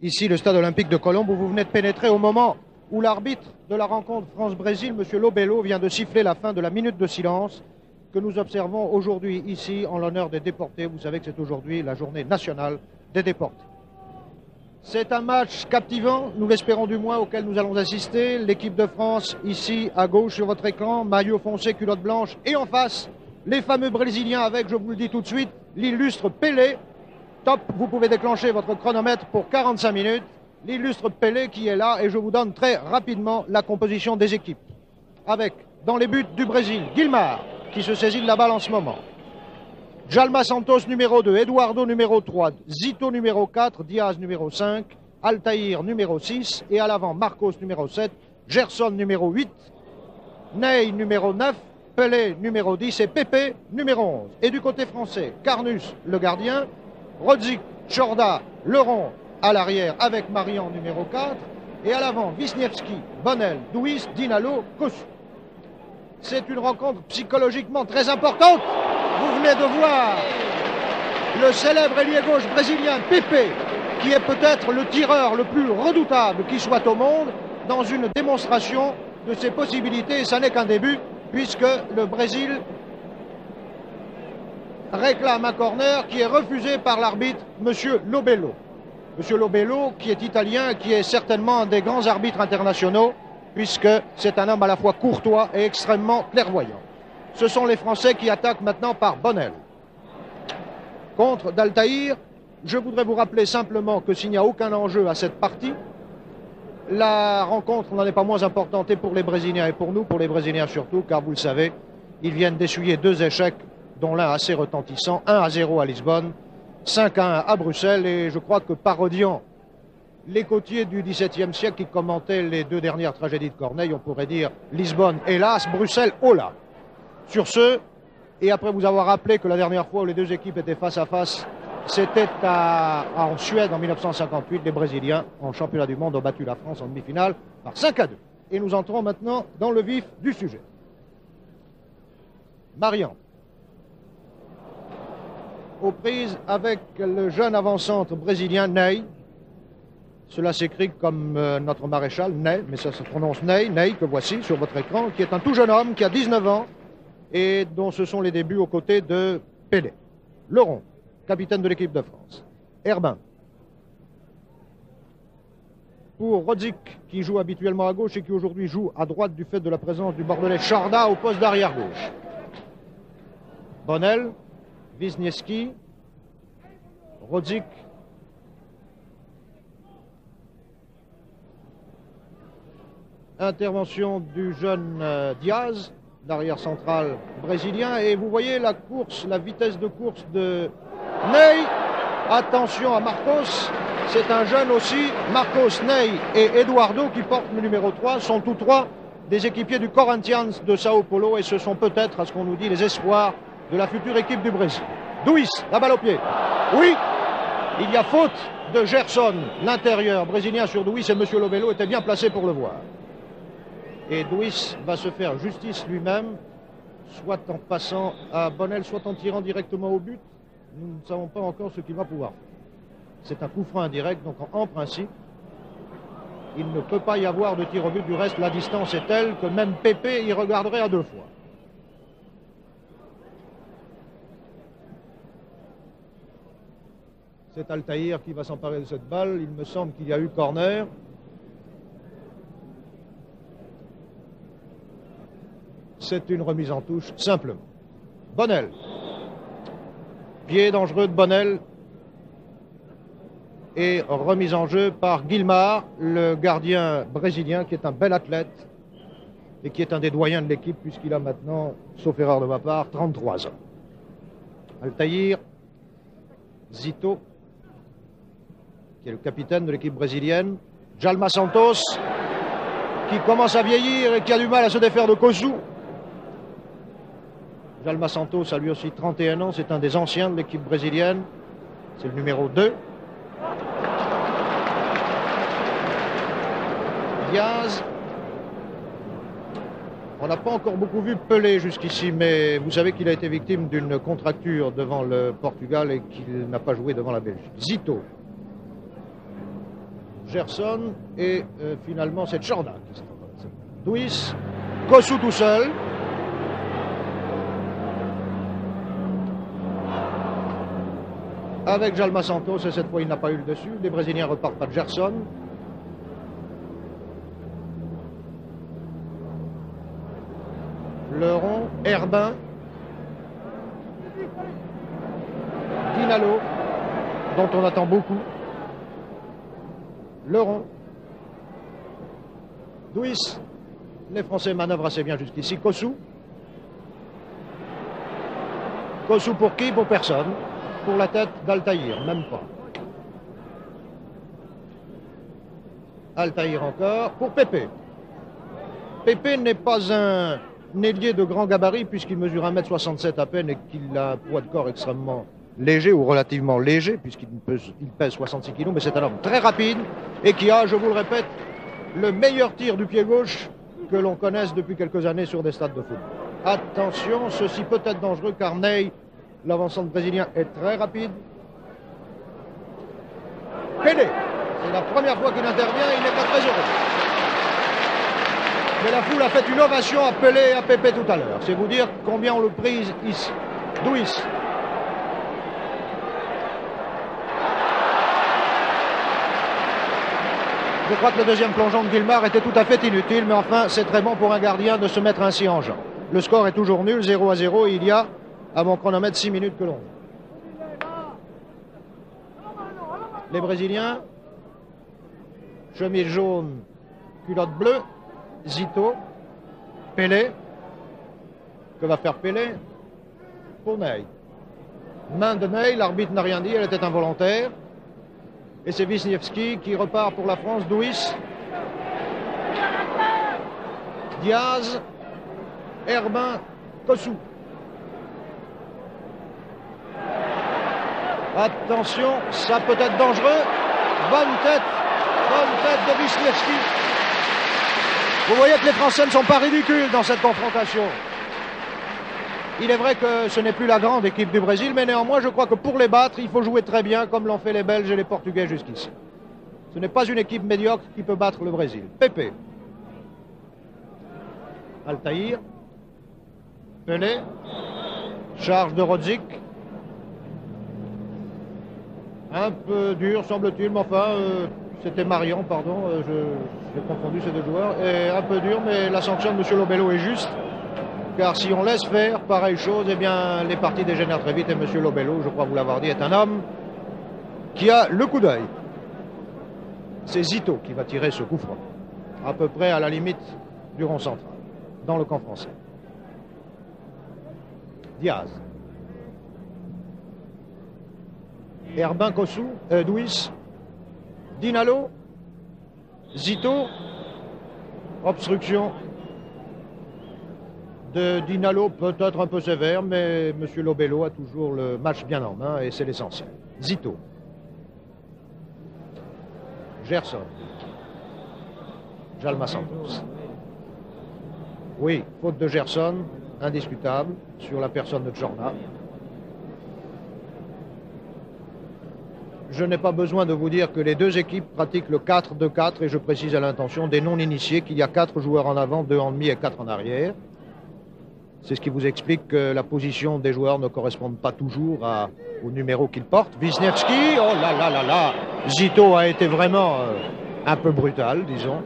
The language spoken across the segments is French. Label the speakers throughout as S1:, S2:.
S1: Ici, le stade olympique de Colombe, où vous venez de pénétrer au moment où l'arbitre de la rencontre France-Brésil, M. Lobello, vient de siffler la fin de la minute de silence que nous observons aujourd'hui ici en l'honneur des déportés. Vous savez que c'est aujourd'hui la journée nationale des déportés. C'est un match captivant, nous l'espérons du moins, auquel nous allons assister. L'équipe de France, ici à gauche sur votre écran, maillot foncé, culotte blanche, et en face, les fameux Brésiliens avec, je vous le dis tout de suite, l'illustre Pelé. Top, vous pouvez déclencher votre chronomètre pour 45 minutes. L'illustre Pelé qui est là, et je vous donne très rapidement la composition des équipes. Avec, dans les buts du Brésil, Guilmar, qui se saisit de la balle en ce moment. Djalma Santos numéro 2, Eduardo numéro 3, Zito numéro 4, Diaz numéro 5, Altaïr numéro 6 et à l'avant Marcos numéro 7, Gerson numéro 8, Ney numéro 9, Pelé numéro 10 et Pepe numéro 11. Et du côté français, Carnus le gardien, Rodzik, Chorda, Leron à l'arrière avec Marian numéro 4 et à l'avant Wisniewski, Bonnel, Douis, Dinalo, Kosu. C'est une rencontre psychologiquement très importante. Vous venez de voir le célèbre ailier gauche brésilien Pepe, qui est peut-être le tireur le plus redoutable qui soit au monde, dans une démonstration de ses possibilités. Et ça n'est qu'un début, puisque le Brésil réclame un corner qui est refusé par l'arbitre, M. Lobello. M. Lobello, qui est italien, qui est certainement un des grands arbitres internationaux, puisque c'est un homme à la fois courtois et extrêmement clairvoyant. Ce sont les Français qui attaquent maintenant par Bonnel. Contre d'Altaïr, je voudrais vous rappeler simplement que s'il n'y a aucun enjeu à cette partie, la rencontre n'en est pas moins importante et pour les Brésiliens et pour nous, pour les Brésiliens surtout, car vous le savez, ils viennent d'essuyer 2 échecs, dont l'un assez retentissant, 1-0 à Lisbonne, 5-1 à Bruxelles, et je crois que parodiant les côtiers du XVIIe siècle qui commentaient les 2 dernières tragédies de Corneille, on pourrait dire Lisbonne, hélas, Bruxelles, hola. Sur ce, et après vous avoir rappelé que la dernière fois où les 2 équipes étaient face à face, c'était en Suède en 1958, les Brésiliens, en championnat du monde, ont battu la France en demi-finale par 5-2. Et nous entrons maintenant dans le vif du sujet. Marian, aux prises avec le jeune avant-centre brésilien Ney. Cela s'écrit comme notre maréchal, Ney, mais ça se prononce Ney, Ney, que voici sur votre écran, qui est un tout jeune homme, qui a 19 ans, et dont ce sont les débuts aux côtés de Pelé. Leron, capitaine de l'équipe de France. Herbin. Pour Rodzik, qui joue habituellement à gauche et qui aujourd'hui joue à droite du fait de la présence du Bordelais Chorda au poste d'arrière gauche. Bonnel, Wisniewski, Rodzik, intervention du jeune Diaz, l'arrière central brésilien, et vous voyez la course, la vitesse de course de Ney. Attention à Marcos, c'est un jeune aussi. Marcos, Ney et Eduardo, qui portent le numéro 3, sont tous 3 des équipiers du Corinthians de Sao Paulo, et ce sont peut-être, à ce qu'on nous dit, les espoirs de la future équipe du Brésil. Douis, la balle au pied. Oui, il y a faute de Gerson, l'intérieur brésilien sur Douis, et M. Lobello était bien placé pour le voir. Et Douis va se faire justice lui-même, soit en passant à Bonnel, soit en tirant directement au but. Nous ne savons pas encore ce qu'il va pouvoir faire. C'est un coup franc indirect, donc en principe, il ne peut pas y avoir de tir au but. Du reste, la distance est telle que même Pepe y regarderait à 2 fois. C'est Altaïr qui va s'emparer de cette balle. Il me semble qu'il y a eu corner. C'est une remise en touche, simplement. Bonnel. Pied dangereux de Bonnel. Et remise en jeu par Guilmar, le gardien brésilien, qui est un bel athlète et qui est un des doyens de l'équipe, puisqu'il a maintenant, sauf erreur de ma part, 33 ans. Altaïr, Zito, qui est le capitaine de l'équipe brésilienne. Djalma Santos, qui commence à vieillir et qui a du mal à se défaire de Kosu. Djalma Santos a lui aussi 31 ans, c'est un des anciens de l'équipe brésilienne. C'est le numéro 2. Diaz. On n'a pas encore beaucoup vu Pelé jusqu'ici, mais vous savez qu'il a été victime d'une contracture devant le Portugal et qu'il n'a pas joué devant la Belgique. Zito. Gerson et finalement c'est Jordan qui s'est embrassé. Duis, Kossou tout seul. Avec Jalma Santos, et cette fois il n'a pas eu le dessus. Les Brésiliens repartent par Gerson. Leron, Herbin, Dinalo, dont on attend beaucoup. Leron, Duis, les Français manœuvrent assez bien jusqu'ici. Kossou. Kossou pour qui? Pour personne. Pour la tête d'Altaïr, même pas. Altaïr encore. Pour Pépé. Pépé n'est pas un ailier de grand gabarit puisqu'il mesure 1,67 m à peine et qu'il a un poids de corps extrêmement léger ou relativement léger puisqu'il pèse 66 kg, mais c'est un homme très rapide et qui a, je vous le répète, le meilleur tir du pied gauche que l'on connaisse depuis quelques années sur des stades de foot. Attention, ceci peut être dangereux car Ney, l'avancante brésilien, est très rapide. Pelé, c'est la première fois qu'il intervient, il n'est pas très heureux. Mais la foule a fait une ovation à Pelé et à Pépé tout à l'heure. C'est vous dire combien on le prise ici. Duis. Je crois que le deuxième plongeon de Guilmard était tout à fait inutile, mais enfin, c'est très bon pour un gardien de se mettre ainsi en jeu. Le score est toujours nul, 0-0, et il y a, à mon chronomètre, 6 minutes que l'on. Les Brésiliens, chemise jaune, culotte bleue, Zito, Pelé. Que va faire Pelé? Pour Ney. Main de Ney, l'arbitre n'a rien dit, elle était involontaire. Et c'est Wisniewski qui repart pour la France. Duis, Diaz, Herbin, Kossou. Attention, ça peut être dangereux. Bonne tête de Wisniewski. Vous voyez que les Français ne sont pas ridicules dans cette confrontation. Il est vrai que ce n'est plus la grande équipe du Brésil, mais néanmoins, je crois que pour les battre, il faut jouer très bien, comme l'ont fait les Belges et les Portugais jusqu'ici. Ce n'est pas une équipe médiocre qui peut battre le Brésil. Pépé. Altaïr. Pelé. Charge de Rodzik. Un peu dur, semble-t-il, mais enfin, c'était Marion, pardon, j'ai confondu ces deux joueurs. Et un peu dur, mais la sanction de M. Lobello est juste. Car si on laisse faire pareille chose, eh bien, les parties dégénèrent très vite. Et M. Lobello, je crois vous l'avoir dit, est un homme qui a le coup d'œil. C'est Zito qui va tirer ce coup franc, à peu près à la limite du rond central, dans le camp français. Diaz. Herbin, Kossou, Duis, Dinalo, Zito, obstruction de Dinalo, peut-être un peu sévère, mais M. Lobello a toujours le match bien en main et c'est l'essentiel. Zito. Gerson. Jalma Santos. Oui, faute de Gerson, indiscutable, sur la personne de Jorna. Je n'ai pas besoin de vous dire que les deux équipes pratiquent le 4-2-4 et je précise à l'intention des non-initiés qu'il y a 4 joueurs en avant, 2 en demi et 4 en arrière. C'est ce qui vous explique que la position des joueurs ne correspond pas toujours au numéro qu'ils portent. Wisniewski, oh là là là là, Zito a été vraiment un peu brutal, disons.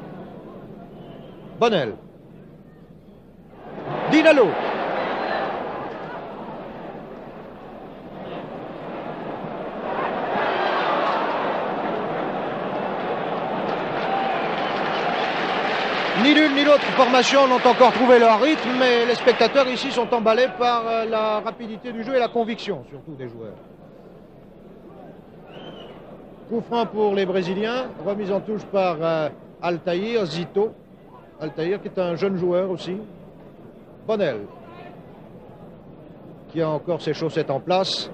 S1: Bonnel. Dinalo. Ni l'une ni l'autre formation n'ont encore trouvé leur rythme, mais les spectateurs ici sont emballés par la rapidité du jeu et la conviction, surtout des joueurs. Coup franc pour les Brésiliens, remise en touche par Altaïr, Zito. Altaïr qui est un jeune joueur aussi. Bonnel, qui a encore ses chaussettes en place,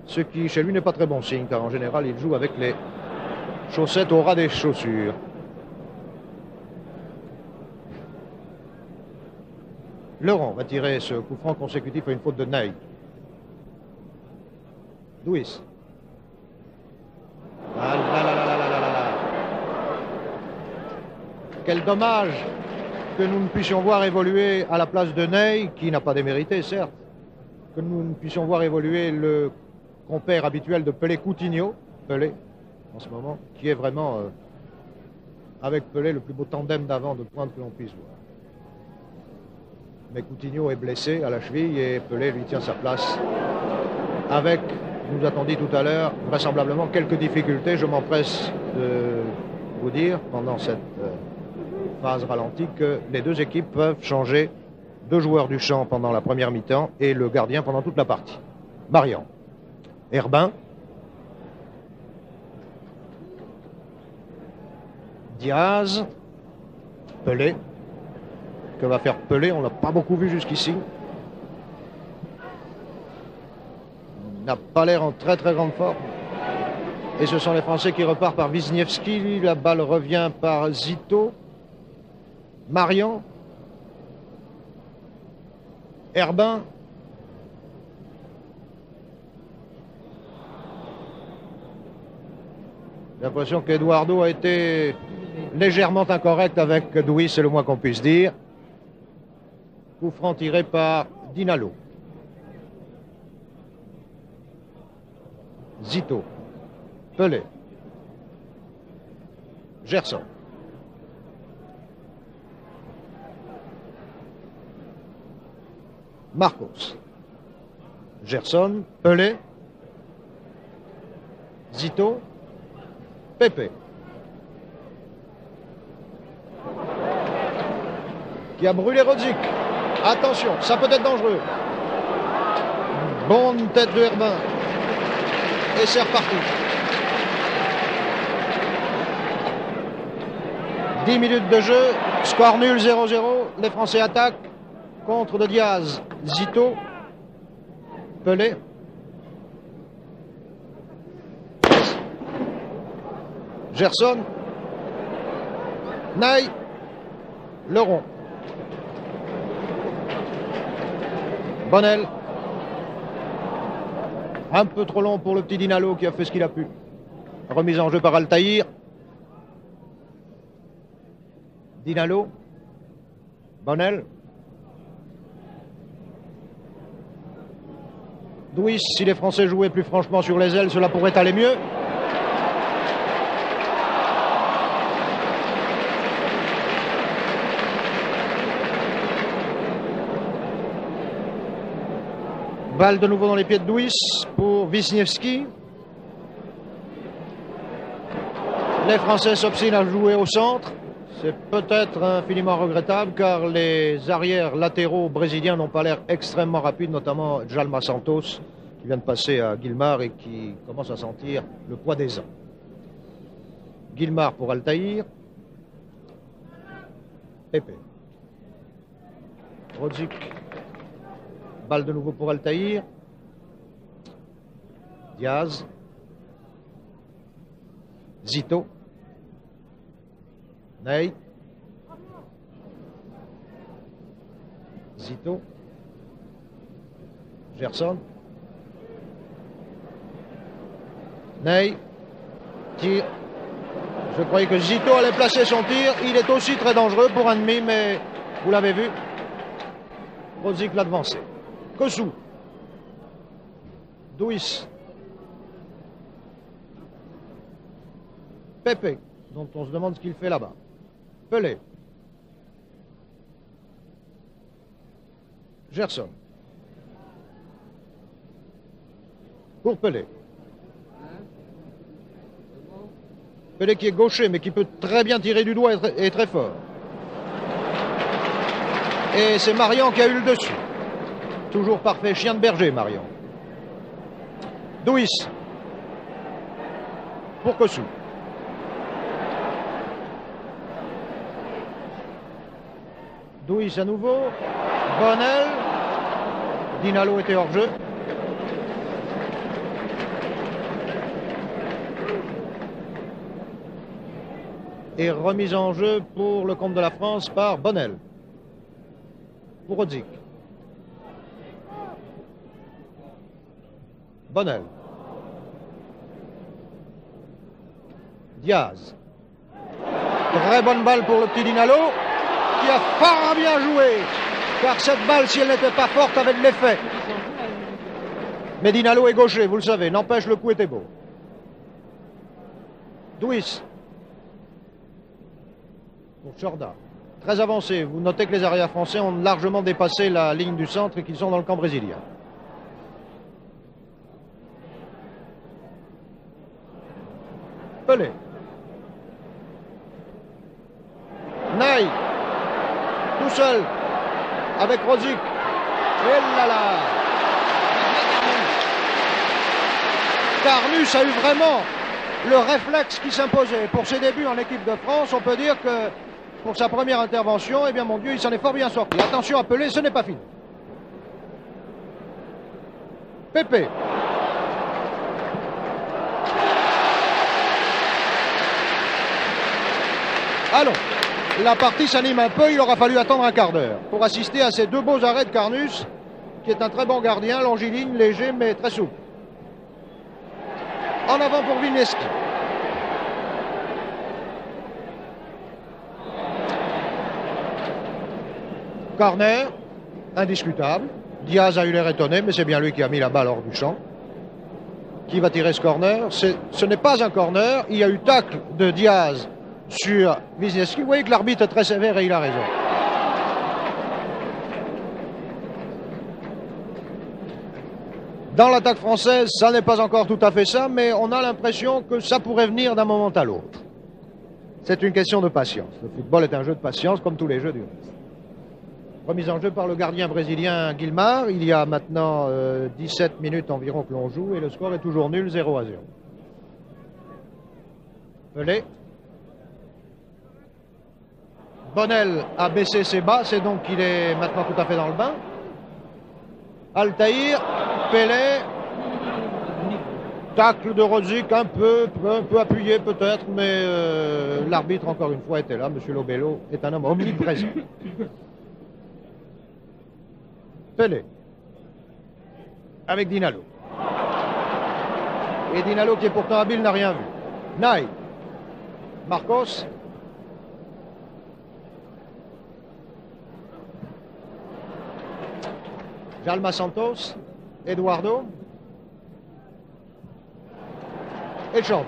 S1: ce qui chez lui n'est pas très bon signe, car en général il joue avec les chaussettes au ras des chaussures. Leron va tirer ce coup franc consécutif à une faute de Ney. Duis. Quel dommage que nous ne puissions voir évoluer à la place de Ney, qui n'a pas démérité, certes, que nous ne puissions voir évoluer le compère habituel de Pelé-Coutinho, Pelé, en ce moment, qui est vraiment, avec Pelé, le plus beau tandem d'avant de pointe que l'on puisse voir. Mais Coutinho est blessé à la cheville et Pelé lui tient sa place avec, nous a-t-on dit tout à l'heure, vraisemblablement quelques difficultés. Je m'empresse de vous dire, pendant cette phase ralentie, que les deux équipes peuvent changer deux joueurs du champ pendant la première mi-temps et le gardien pendant toute la partie. Marion, Herbin, Diaz, Pelé. Que va faire Pelé? On ne l'a pas beaucoup vu jusqu'ici. Il n'a pas l'air en très très grande forme. Et ce sont les Français qui repartent par Wisniewski. La balle revient par Zito. Marion. Herbin. J'ai l'impression qu'Eduardo a été légèrement incorrect avec Douy, c'est le moins qu'on puisse dire. Coup franc tiré par Dinalo. Zito. Pelé. Gerson. Marcos. Gerson. Pelé. Zito. Pepe. Qui a brûlé Rodzik. Attention, ça peut être dangereux. Bonne tête de Herbin. Et c'est reparti. 10 minutes de jeu. Score nul 0-0. Les Français attaquent. Contre de Diaz. Zito. Pelé. Gerson. Ney. Leron. Bonnel. Un peu trop long pour le petit Dinalo qui a fait ce qu'il a pu. Remise en jeu par Altaïr. Dinalo. Bonnel. Douis, si les Français jouaient plus franchement sur les ailes, cela pourrait aller mieux. Balle de nouveau dans les pieds de Douis pour Wisniewski. Les Français s'obstinent à jouer au centre. C'est peut-être infiniment regrettable car les arrières latéraux brésiliens n'ont pas l'air extrêmement rapides, notamment Djalma Santos qui vient de passer à Guilmar et qui commence à sentir le poids des ans. Guilmar pour Altaïr. Pepe. Rodzik. Balle de nouveau pour Altaïr. Diaz. Zito. Ney. Zito. Gerson. Ney. Tir. Je croyais que Zito allait placer son tir. Il est aussi très dangereux pour un demi, mais vous l'avez vu. Rodzik l'a devancé. Kossou. Douis. Pepe, dont on se demande ce qu'il fait là-bas. Pelé. Gerson. Pour Pelé. Pelé qui est gaucher, mais qui peut très bien tirer du doigt et très fort. Et c'est Marion qui a eu le dessus. Toujours parfait, chien de berger, Marion. Douis. Pour Kossou. Douis à nouveau. Bonnel. Dinalo était hors jeu. Et remise en jeu pour le compte de la France par Bonnel. Pour Rodzik. Bonnel. Diaz. Très bonne balle pour le petit Dinalo, qui a fort bien joué, car cette balle, si elle n'était pas forte, avait de l'effet. Mais Dinalo est gaucher, vous le savez, n'empêche, le coup était beau. Douis. Pour Chorda. Très avancé. Vous notez que les arrières français ont largement dépassé la ligne du centre et qu'ils sont dans le camp brésilien. Pelé. Naï. Tout seul. Avec Rosic. Et là là. Carnus a eu vraiment le réflexe qui s'imposait. Pour ses débuts en équipe de France, on peut dire que pour sa première intervention, eh bien mon Dieu, il s'en est fort bien sorti. Attention à Pelé, ce n'est pas fini. Pépé. Allons, la partie s'anime un peu, il aura fallu attendre un quart d'heure pour assister à ces deux beaux arrêts de Carnus, qui est un très bon gardien, longiligne, léger, mais très souple. En avant pour Vineski. Corner, indiscutable. Diaz a eu l'air étonné, mais c'est bien lui qui a mis la balle hors du champ. Qui va tirer ce corner? Ce n'est pas un corner. Il y a eu tacle de Diaz sur Wisniewski. Vous voyez que l'arbitre est très sévère et il a raison. Dans l'attaque française, ça n'est pas encore tout à fait ça, mais on a l'impression que ça pourrait venir d'un moment à l'autre. C'est une question de patience. Le football est un jeu de patience, comme tous les jeux du reste. Remise en jeu par le gardien brésilien Guilmar. Il y a maintenant 17 minutes environ que l'on joue et le score est toujours nul, 0-0. Pelé. Bonnel a baissé ses bas, c'est donc qu'il est maintenant tout à fait dans le bain. Altaïr, Pelé, tacle de Rosic un peu appuyé peut-être, mais l'arbitre encore une fois était là. Monsieur Lobello est un homme omniprésent. Pelé, avec Dinalo. Et Dinalo, qui est pourtant habile, n'a rien vu. Naï, Marcos. Jalma Santos, Eduardo et Chorda.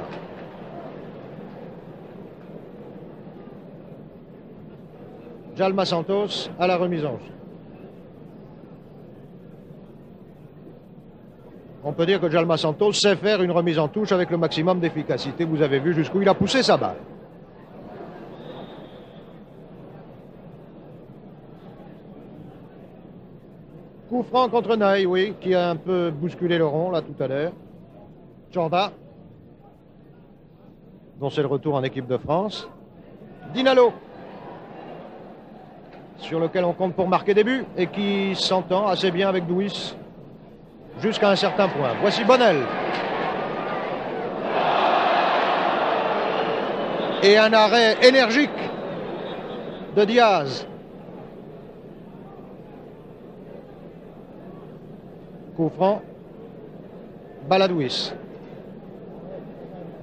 S1: Jalma Santos à la remise en jeu. On peut dire que Jalma Santos sait faire une remise en touche avec le maximum d'efficacité. Vous avez vu jusqu'où il a poussé sa balle. Coup franc contre Naï, oui, qui a un peu bousculé le rond, là, tout à l'heure. Chorda, dont c'est le retour en équipe de France. Dinalo, sur lequel on compte pour marquer des buts et qui s'entend assez bien avec Douis jusqu'à un certain point. Voici Bonnel. Et un arrêt énergique de Diaz. Coup franc, balle à Douis.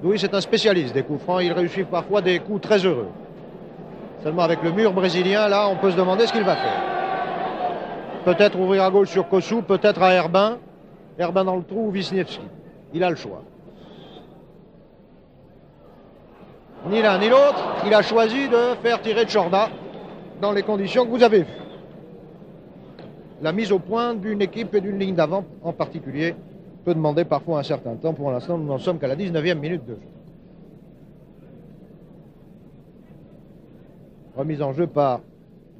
S1: Douis est un spécialiste des coups francs, il réussit parfois des coups très heureux. Seulement avec le mur brésilien, là, on peut se demander ce qu'il va faire. Peut-être ouvrir à gauche sur Kossou, peut-être à Herbin. Herbin dans le trou ou Wisniewski. Il a le choix. Ni l'un ni l'autre, il a choisi de faire tirer Chorda dans les conditions que vous avez vues. La mise au point d'une équipe et d'une ligne d'avant en particulier peut demander parfois un certain temps. Pour l'instant, nous n'en sommes qu'à la 19e minute de jeu. Remise en jeu par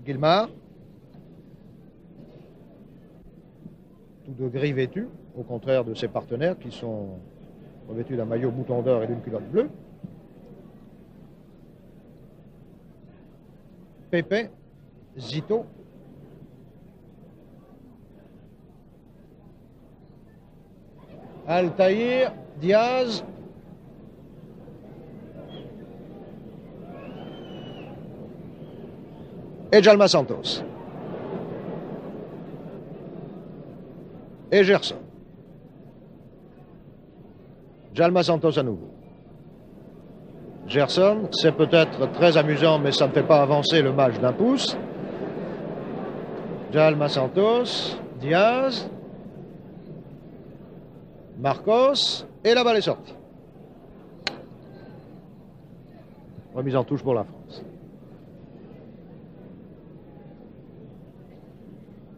S1: Guilmar. Tout de gris vêtu, au contraire de ses partenaires qui sont revêtus d'un maillot bouton d'or et d'une culotte bleue. Pepe, Zito. Altaïr, Diaz. Et Jalma Santos. Et Gerson. Jalma Santos à nouveau. Gerson, c'est peut-être très amusant, mais ça ne fait pas avancer le match d'un pouce. Jalma Santos, Diaz, Marcos, et la balle est sortie. Remise en touche pour la France.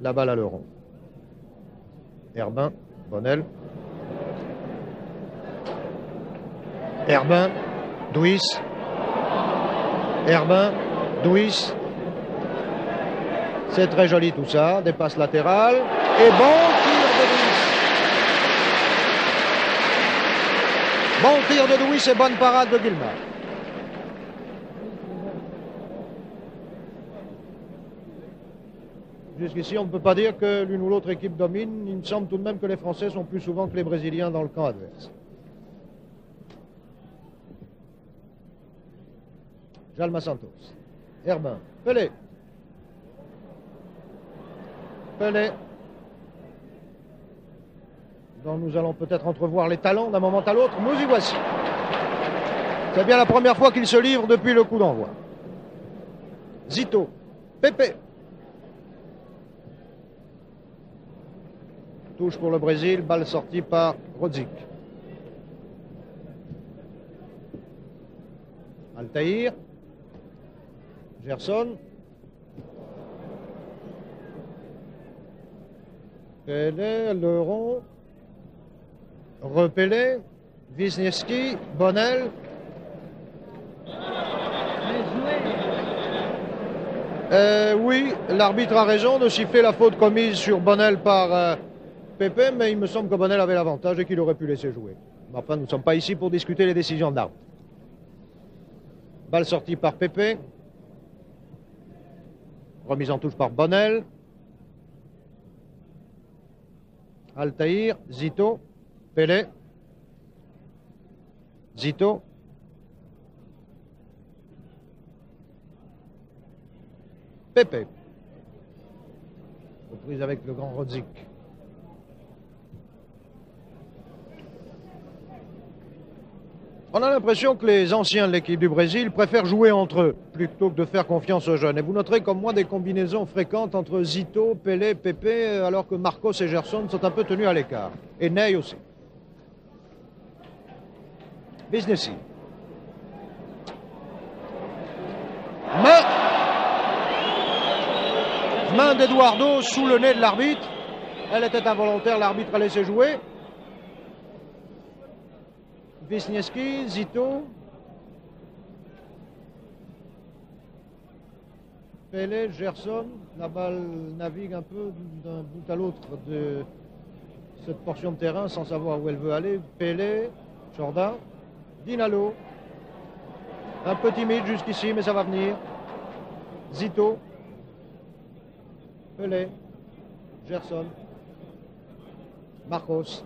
S1: La balle à le rond. Herbin, Bonnel. Herbin, Douis. Herbin, Douis. C'est très joli tout ça. Des passes latérales. Et bon tir de Douis. Bon tir de Douis et bonne parade de Guillemard. Jusqu'ici, on ne peut pas dire que l'une ou l'autre équipe domine. Il me semble tout de même que les Français sont plus souvent que les Brésiliens dans le camp adverse. Jalma Santos. Herbin. Pelé. Pelé. Dont nous allons peut-être entrevoir les talents d'un moment à l'autre. Nous y voici. C'est bien la première fois qu'il se livre depuis le coup d'envoi. Zito. Pepe. Touche pour le Brésil, balle sortie par Rodzik. Altaïr. Gerson. Pelé, Leron. Repelé. Wisniewski. Bonnel. Oui, l'arbitre a raison de siffler la faute commise sur Bonnel par Pepe, mais il me semble que Bonnel avait l'avantage et qu'il aurait pu laisser jouer. Mais enfin, nous ne sommes pas ici pour discuter les décisions d'arbitre. Balle sortie par Pepe. Remise en touche par Bonnel. Altaïr, Zito, Pelé. Zito. Pepe. Reprise avec le grand Rodzik. On a l'impression que les anciens de l'équipe du Brésil préfèrent jouer entre eux plutôt que de faire confiance aux jeunes. Et vous noterez comme moi des combinaisons fréquentes entre Zito, Pelé, Pepe, alors que Marcos et Gerson sont un peu tenus à l'écart. Et Ney aussi. Wisniewski. Main d'Eduardo sous le nez de l'arbitre. Elle était involontaire, l'arbitre a laissé jouer. Wisniewski, Zito. Pelé, Gerson. La balle navigue un peu d'un bout à l'autre de cette portion de terrain sans savoir où elle veut aller. Pelé, Jordan, Dinalo. Un peu timide jusqu'ici, mais ça va venir. Zito. Pelé, Gerson, Marcos,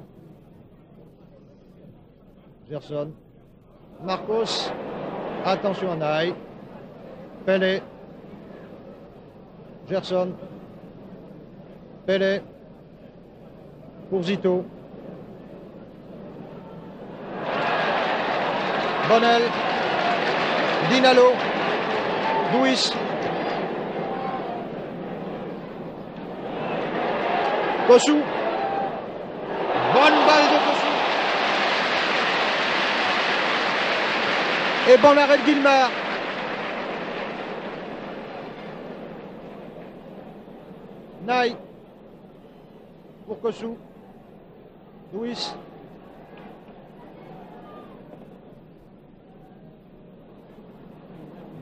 S1: Gerson, Marcos, attention à Ney, Pelé, Gerson, Pelé, pour Zito, Bonnel, Dinalo, Douis, Kossou. Bonne balle de Kossou. Et bon arrêt de Guillemard. Ney. Pour Kossou. Douis.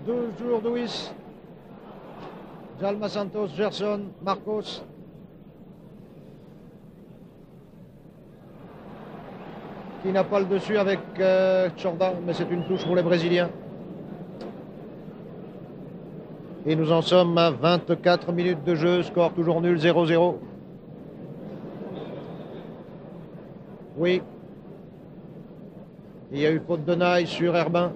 S1: Toujours Douis. Jalma Santos, Gerson, Marcos. Qui n'a pas le dessus avec Jordan, mais c'est une touche pour les Brésiliens. Et nous en sommes à 24 minutes de jeu, score toujours nul, 0-0. Oui. Il y a eu faute de Ney sur Herbin.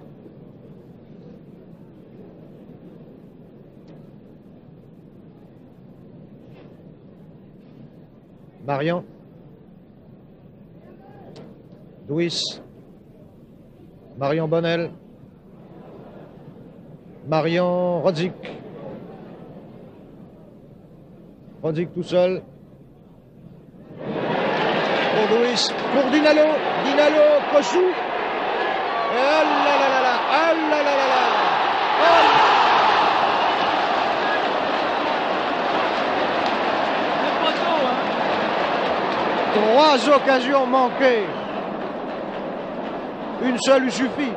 S1: Marian. Douis. Marion Bonnel. Marion, Rodzik. Rodzik tout seul. Pour Duis, pour Dinalo. Dinalo, Kossou. Et oh là là là là, oh là là là là. Oh. 3 occasions manquées. Une seule lui suffit.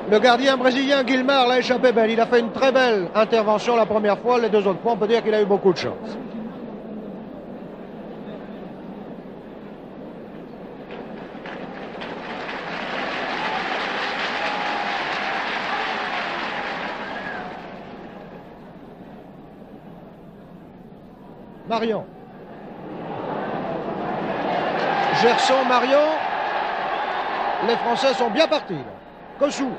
S1: Le gardien brésilien Guilmar l'a échappé belle. Il a fait une très belle intervention la première fois. Les 2 autres fois, on peut dire qu'il a eu beaucoup de chance. Marion. Gerson, Marion. Les Français sont bien partis. Kossou.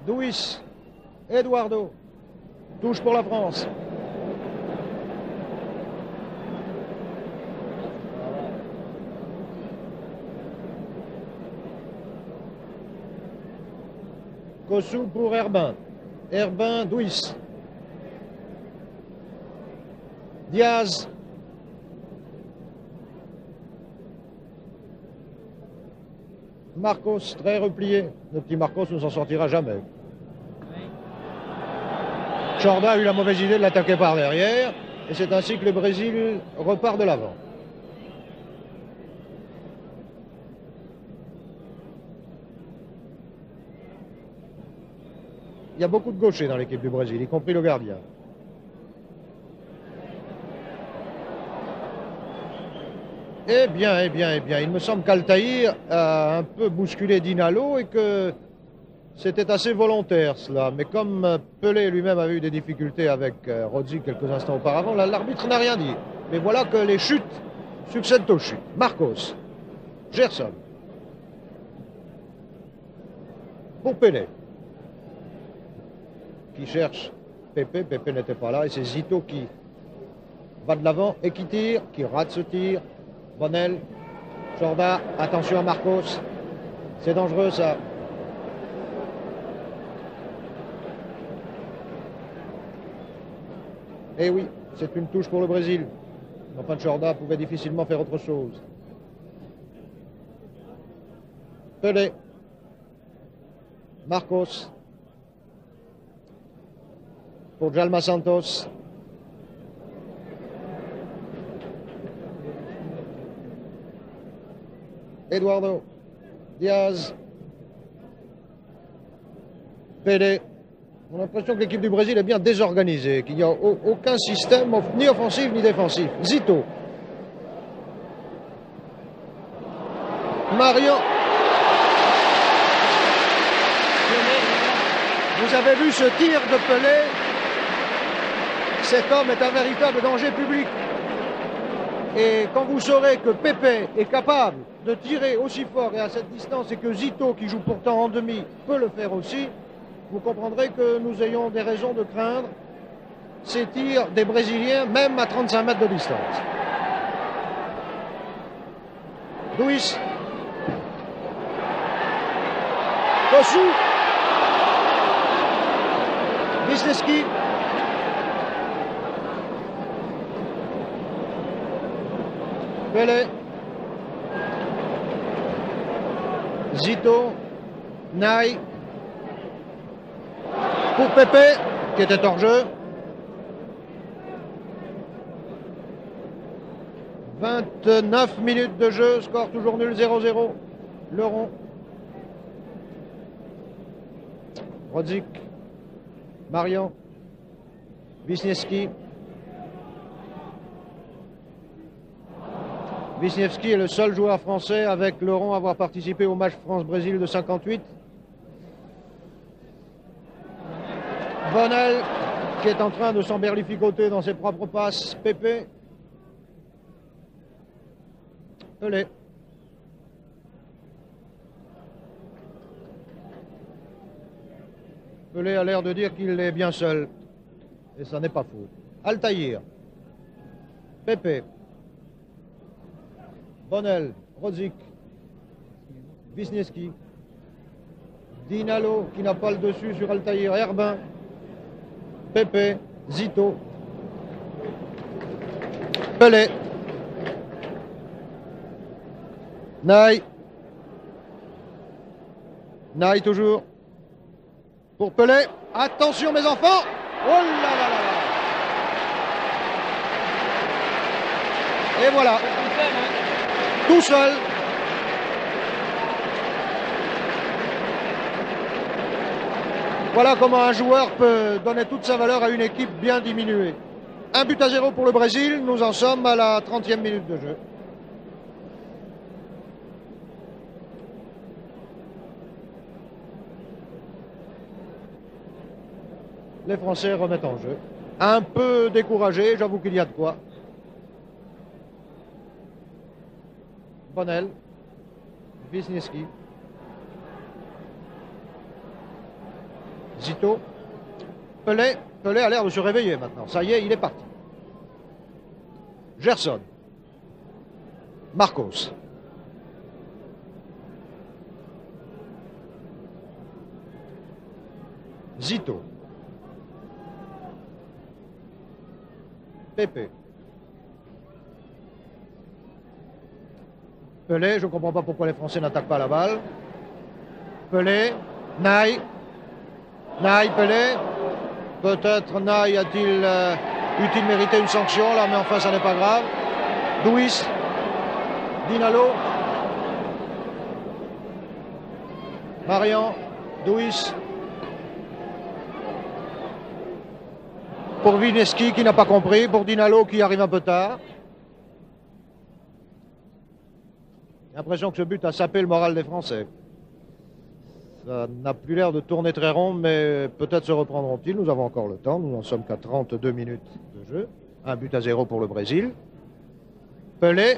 S1: Duis. Eduardo. Touche pour la France. Kossou pour Herbin. Herbin, Duis. Diaz. Marcos, très replié. Le petit Marcos ne s'en sortira jamais. Chorda a eu la mauvaise idée de l'attaquer par derrière. Et c'est ainsi que le Brésil repart de l'avant. Il y a beaucoup de gauchers dans l'équipe du Brésil, y compris le gardien. Eh bien, il me semble qu'Altaïr a un peu bousculé Dinalo et que c'était assez volontaire cela. Mais comme Pelé lui-même avait eu des difficultés avec Rodzik quelques instants auparavant, l'arbitre n'a rien dit. Mais voilà que les chutes succèdent aux chutes. Marcos, Gerson, pour Pelé, qui cherche Pepe. Pepe n'était pas là et c'est Zito qui va de l'avant et qui tire, qui rate ce tir. Bonnel, Chorda, attention à Marcos, c'est dangereux ça. Et oui, c'est une touche pour le Brésil. Enfin, Chorda pouvait difficilement faire autre chose. Pelé, Marcos, pour Djalma Santos. Eduardo, Diaz, Pelé. On a l'impression que l'équipe du Brésil est bien désorganisée, qu'il n'y a aucun système ni offensif ni défensif. Zito. Marion. Vous avez vu ce tir de Pelé? Cet homme est un véritable danger public. Et quand vous saurez que Pepe est capable de tirer aussi fort et à cette distance et que Zito, qui joue pourtant en demi, peut le faire aussi, vous comprendrez que nous ayons des raisons de craindre ces tirs des Brésiliens, même à 35 mètres de distance. Duis. Kossou. Wisniewski. Pelé. Zito. Naï. Pour Pepe, qui était hors jeu. 29 minutes de jeu, score toujours nul, 0-0. Le rond. Rodzik. Marion. Wisniewski. Wisniewski est le seul joueur français avec Laurent à avoir participé au match France-Brésil de 58. Bonnel qui est en train de s'emberlificoter dans ses propres passes. Pepe. Pelé. Pelé a l'air de dire qu'il est bien seul. Et ça n'est pas faux. Altaïr. Pepe. Bonnel, Rodzik, Wisniewski, Dinalo qui n'a pas le dessus sur Altaïr, Herbin, Pepe, Zito, Pelé, Naï, Naï toujours, pour Pelé, attention mes enfants, oh là là là là. Et voilà, tout seul. Voilà comment un joueur peut donner toute sa valeur à une équipe bien diminuée. 1-0 pour le Brésil, nous en sommes à la 30e minute de jeu. Les Français remettent en jeu. Un peu découragé, j'avoue qu'il y a de quoi. Bonnel, Wisniewski, Zito, Pelé. Pelé a l'air de se réveiller maintenant. Ça y est, il est parti. Gerson, Marcos, Zito, Pepe, Pelé. Je ne comprends pas pourquoi les Français n'attaquent pas la balle. Pelé, Naï, Naï, Pelé. Peut-être Naï a-t-il eût-il mérité une sanction là, mais enfin ça n'est pas grave. Duis, Dinalo, Marian, Duis, pour Wisniewski qui n'a pas compris, pour Dinalo qui arrive un peu tard. J'ai l'impression que ce but a sapé le moral des Français. Ça n'a plus l'air de tourner très rond, mais peut-être se reprendront-ils. Nous avons encore le temps. Nous n'en sommes qu'à 32 minutes de jeu. 1-0 pour le Brésil. Pelé,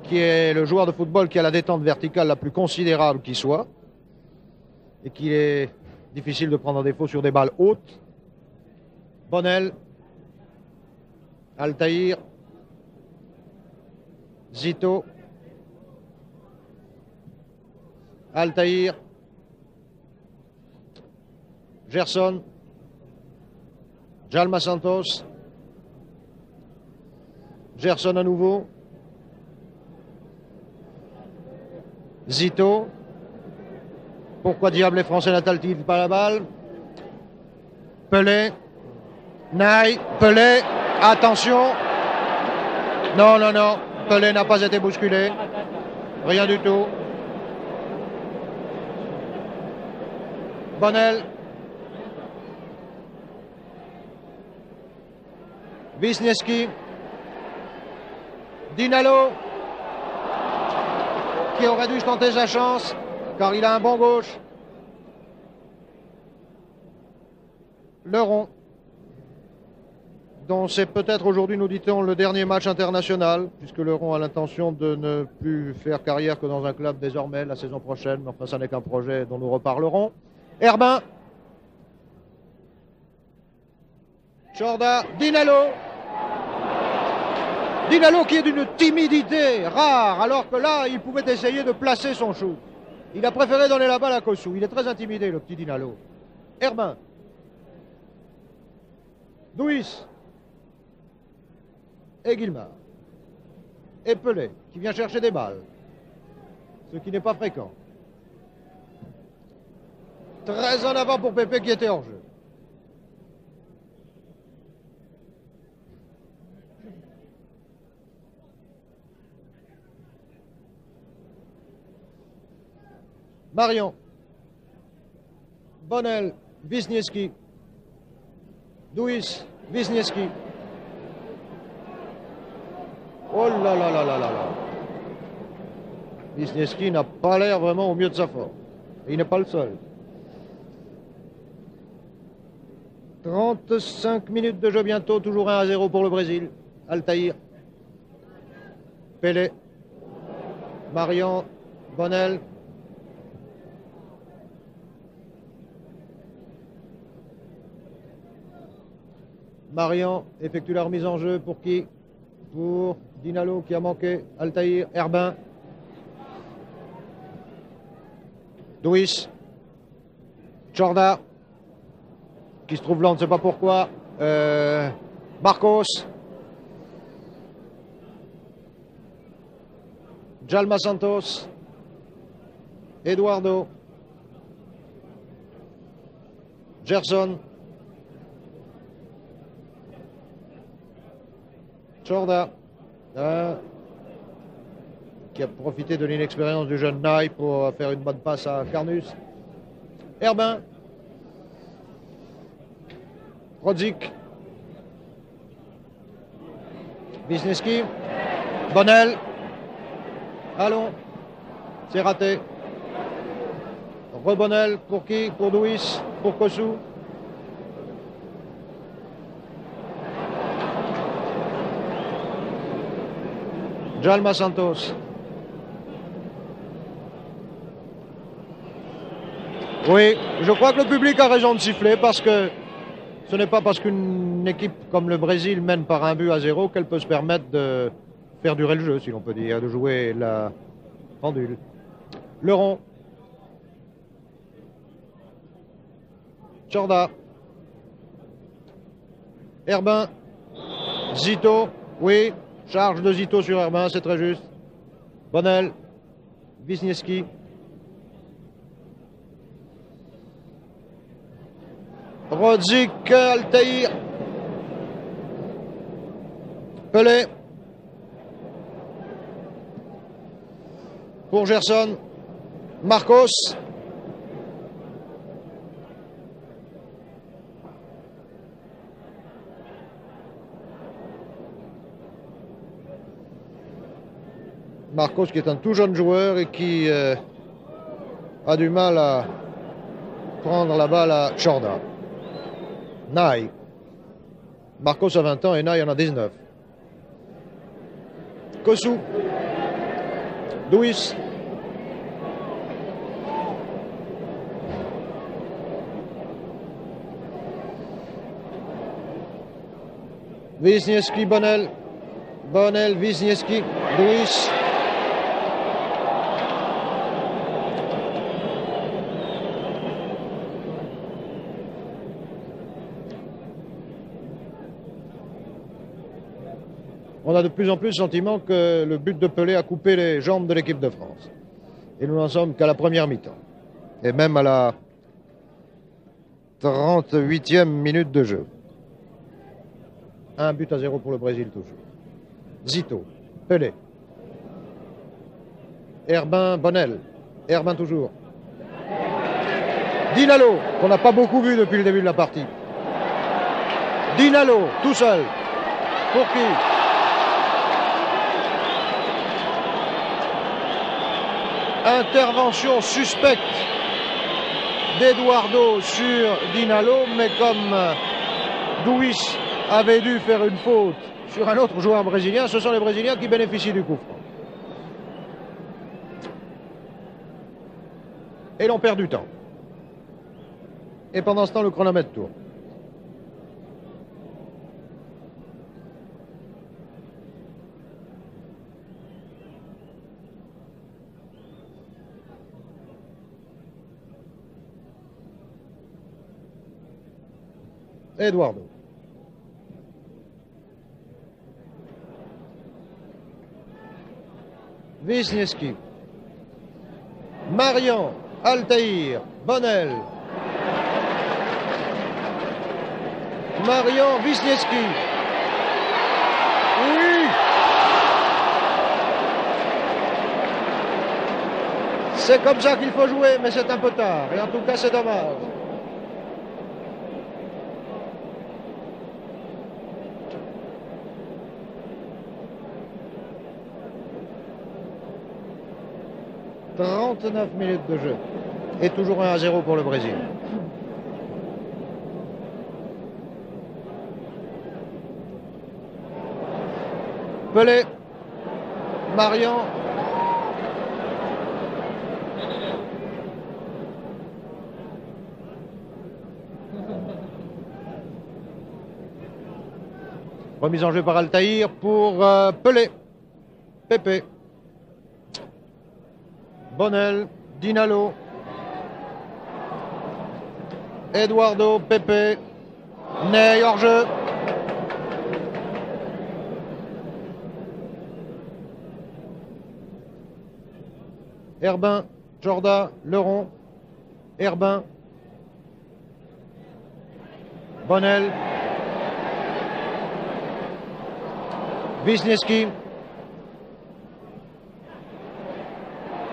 S1: qui est le joueur de football qui a la détente verticale la plus considérable qui soit, et qu'il est difficile de prendre un défaut sur des balles hautes. Bonnel, Altaïr, Zito, Altaïr, Gerson, Djalma Santos, Gerson à nouveau, Zito. Pourquoi diable les Français n'attellent-ils pas la balle? Pelé, Naï, Pelé, attention. Non, non, non, Pelé n'a pas été bousculé, rien du tout. Bonnel, Wisniewski, Dinalo, qui aurait dû tenter sa chance, car il a un bon gauche. Leron, dont c'est peut-être aujourd'hui, nous dit-on, le dernier match international, puisque Leron a l'intention de ne plus faire carrière que dans un club désormais la saison prochaine, mais enfin ça n'est qu'un projet dont nous reparlerons. Herbin, Chorda, Dinalo. Dinalo qui est d'une timidité rare, alors que là, il pouvait essayer de placer son shoot. Il a préféré donner la balle à Kossou. Il est très intimidé, le petit Dinalo. Herbin. Duis. Et Guillemard. Et Pelé, qui vient chercher des balles. Ce qui n'est pas fréquent. Très en avant pour Pepe qui était hors jeu. Marion, Bonnel, Wisniewski, Duis, Wisniewski. Oh là là là là là là. Wisniewski n'a pas l'air vraiment au mieux de sa forme. Et il n'est pas le seul. 35 minutes de jeu bientôt, toujours 1-0 pour le Brésil. Altaïr, Pelé, Marion, Bonnel. Marian effectue la remise en jeu pour qui? Pour Dinalo qui a manqué, Altaïr, Herbin, Duis. Chorda. Qui se trouve là, on ne sait pas pourquoi. Marcos. Djalma Santos. Eduardo. Gerson. Chorda. Qui a profité de l'inexpérience du jeune Nai pour faire une bonne passe à Carnus. Herbin. Rodzik. Wisniewski. Bonnel. Allons. C'est raté. Rebonnel pour qui? Pour Duis. Pour Kossou. Djalma Santos. Oui, je crois que le public a raison de siffler parce que ce n'est pas parce qu'une équipe comme le Brésil mène par 1-0 qu'elle peut se permettre de faire durer le jeu, si l'on peut dire, de jouer la pendule. Le rond. Chorda. Herbin. Zito. Oui, charge de Zito sur Herbin, c'est très juste. Bonnel. Wisniewski. Rodzik, Altaïr. Pelé. Pour Gerson. Marcos. Marcos qui est un tout jeune joueur et qui a du mal à prendre la balle à Chorda. Nai. Marcos a 20 ans et Nai en a 19. Kossou. Duis. Wisniewski, Bonnel. Bonnel, Wisniewski, Duis. On a de plus en plus le sentiment que le but de Pelé a coupé les jambes de l'équipe de France. Et nous n'en sommes qu'à la première mi-temps. Et même à la 38e minute de jeu. 1-0 pour le Brésil toujours. Zito, Pelé. Herbin, Bonnel. Herbin toujours. Dinalo, qu'on n'a pas beaucoup vu depuis le début de la partie. Dinalo, tout seul. Pour qui? Intervention suspecte d'Eduardo sur Dinalo, mais comme Duis avait dû faire une faute sur un autre joueur brésilien, ce sont les Brésiliens qui bénéficient du coup franc. Et l'on perd du temps. Et pendant ce temps, le chronomètre tourne. Eduardo. Wisniewski. Marian, Altaïr, Bonnel. Marian, Wisniewski. Oui! C'est comme ça qu'il faut jouer, mais c'est un peu tard. Et en tout cas, c'est dommage. « 39 minutes de jeu. Et toujours 1-0 pour le Brésil. Pelé. Marian. Remise en jeu par Altaïr pour Pelé. Pépé. Bonnel, Dinalo, Eduardo, Pepe, Ney, hors-jeu. Herbin, Jorda, Leron, Herbin, Bonnel, Wisniewski.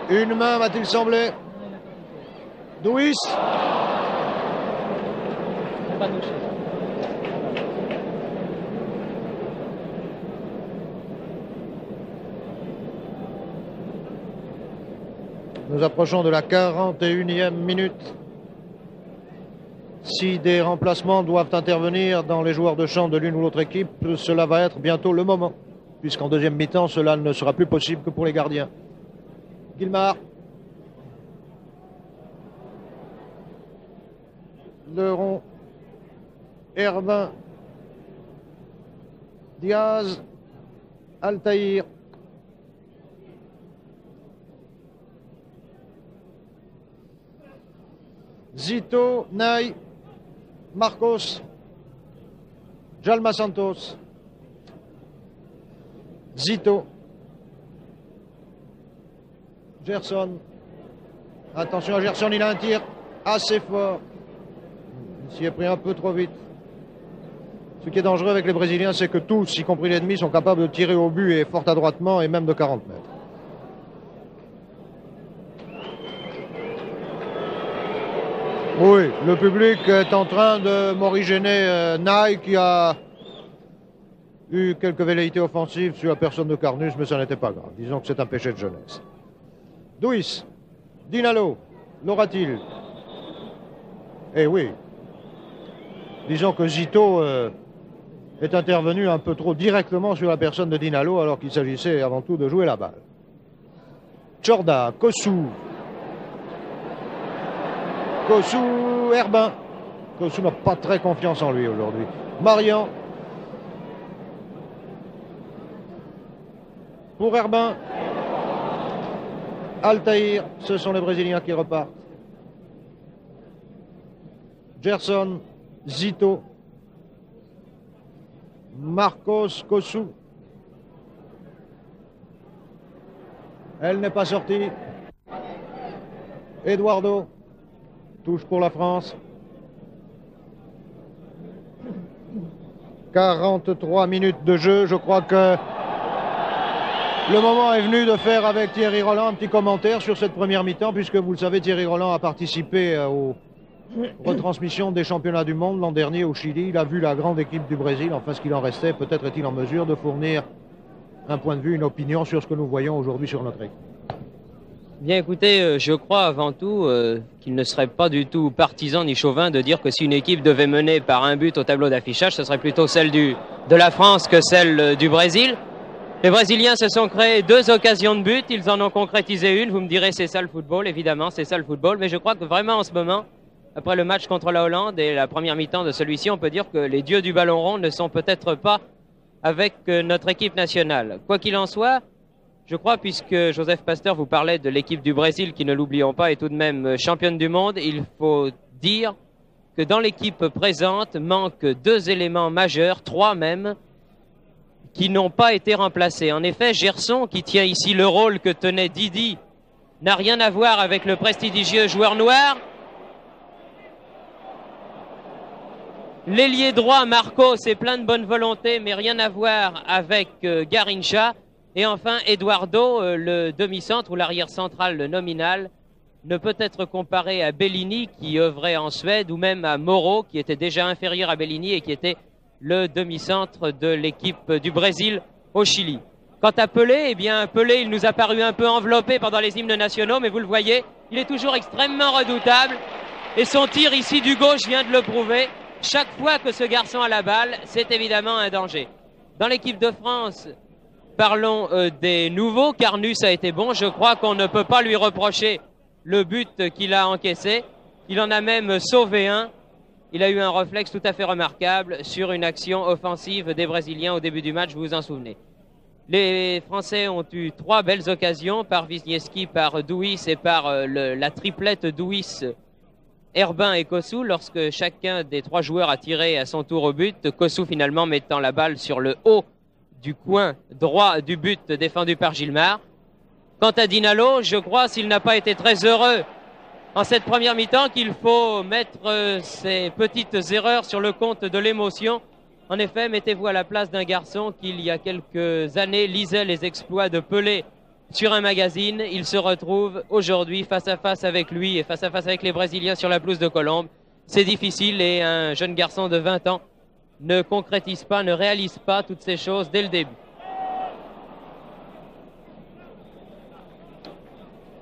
S1: Une main, m'a-t-il semblé. Douis.
S2: Pas touché.
S1: Nous approchons de la 41e minute. Si des remplacements doivent intervenir dans les joueurs de champ de l'une ou l'autre équipe, cela va être bientôt le moment, puisqu'en deuxième mi-temps, cela ne sera plus possible que pour les gardiens. Guilmard. Leron. Herbin. Diaz. Altaïr. Zito, Ney, Marcos, Jalma Santos, Zito, Gerson. Attention à Gerson, il a un tir assez fort. Il s'y est pris un peu trop vite. Ce qui est dangereux avec les Brésiliens, c'est que tous, y compris l'ennemi, sont capables de tirer au but et fort adroitement et même de 40 mètres. Oui, le public est en train de morigéner Ney qui a eu quelques velléités offensives sur la personne de Carnus, mais ça n'était pas grave. Disons que c'est un péché de jeunesse. Douis, Dinalo, l'aura-t-il? Eh oui. Disons que Zito est intervenu un peu trop directement sur la personne de Dinalo alors qu'il s'agissait avant tout de jouer la balle. Jorda, Kossou. Kossou, Herbin. Kossou n'a pas très confiance en lui aujourd'hui. Marian. Pour Herbin. Altaïr. Ce sont les Brésiliens qui repartent. Gerson. Zito. Marcos, Kossou. Elle n'est pas sortie. Eduardo. Touche pour la France. 43 minutes de jeu. Je crois que le moment est venu de faire avec Thierry Roland un petit commentaire sur cette première mi-temps, puisque vous le savez, Thierry Roland a participé aux retransmissions des championnats du monde l'an dernier au Chili. Il a vu la grande équipe du Brésil. Enfin, ce qu'il en restait, peut-être est-il en mesure de fournir un point de vue, une opinion sur ce que nous voyons aujourd'hui sur notre équipe.
S2: Bien écoutez, je crois avant tout qu'il ne serait pas du tout partisan ni chauvin de dire que si une équipe devait mener par un but au tableau d'affichage, ce serait plutôt celle de la France que celle du Brésil. Les Brésiliens se sont créés 2 occasions de but, ils en ont concrétisé une. Vous me direz c'est ça le football, évidemment c'est ça le football, mais je crois que vraiment en ce moment, après le match contre la Hollande et la première mi-temps de celui-ci, on peut dire que les dieux du ballon rond ne sont peut-être pas avec notre équipe nationale. Quoi qu'il en soit, je crois, puisque Joseph Pasteur vous parlait de l'équipe du Brésil, qui ne l'oublions pas, est tout de même championne du monde, il faut dire que dans l'équipe présente manquent 2 éléments majeurs, 3 même, qui n'ont pas été remplacés. En effet, Gerson, qui tient ici le rôle que tenait Didi, n'a rien à voir avec le prestigieux joueur noir. L'ailier droit, Marcos, est plein de bonne volonté, mais rien à voir avec Garrincha. Et enfin, Eduardo, le demi-centre ou l'arrière central, le nominal, ne peut être comparé à Bellini, qui œuvrait en Suède, ou même à Moro, qui était déjà inférieur à Bellini et qui était le demi-centre de l'équipe du Brésil au Chili. Quant à Pelé, eh bien, Pelé, il nous a paru un peu enveloppé pendant les hymnes nationaux, mais vous le voyez, il est toujours extrêmement redoutable. Et son tir ici du gauche vient de le prouver. Chaque fois que ce garçon a la balle, c'est évidemment un danger. Dans l'équipe de France, parlons des nouveaux. Carnus a été bon. Je crois qu'on ne peut pas lui reprocher le but qu'il a encaissé. Il en a même sauvé un. Il a eu un réflexe tout à fait remarquable sur une action offensive des Brésiliens au début du match, vous vous en souvenez. Les Français ont eu 3 belles occasions par Wisniewski, par Douis et par la triplette Douis Herbin et Kossou lorsque chacun des 3 joueurs a tiré à son tour au but. Kossou finalement mettant la balle sur le haut du coin droit du but défendu par Gilmar. Quant à Dinalo, je crois, s'il n'a pas été très heureux en cette première mi-temps, qu'il faut mettre ses petites erreurs sur le compte de l'émotion. En effet, mettez-vous à la place d'un garçon qui, il y a quelques années, lisait les exploits de Pelé sur un magazine. Il se retrouve aujourd'hui face à face avec lui et face à face avec les Brésiliens sur la pelouse de Colombes. C'est difficile et un jeune garçon de 20 ans ne concrétise pas, ne réalise pas toutes ces choses dès le début.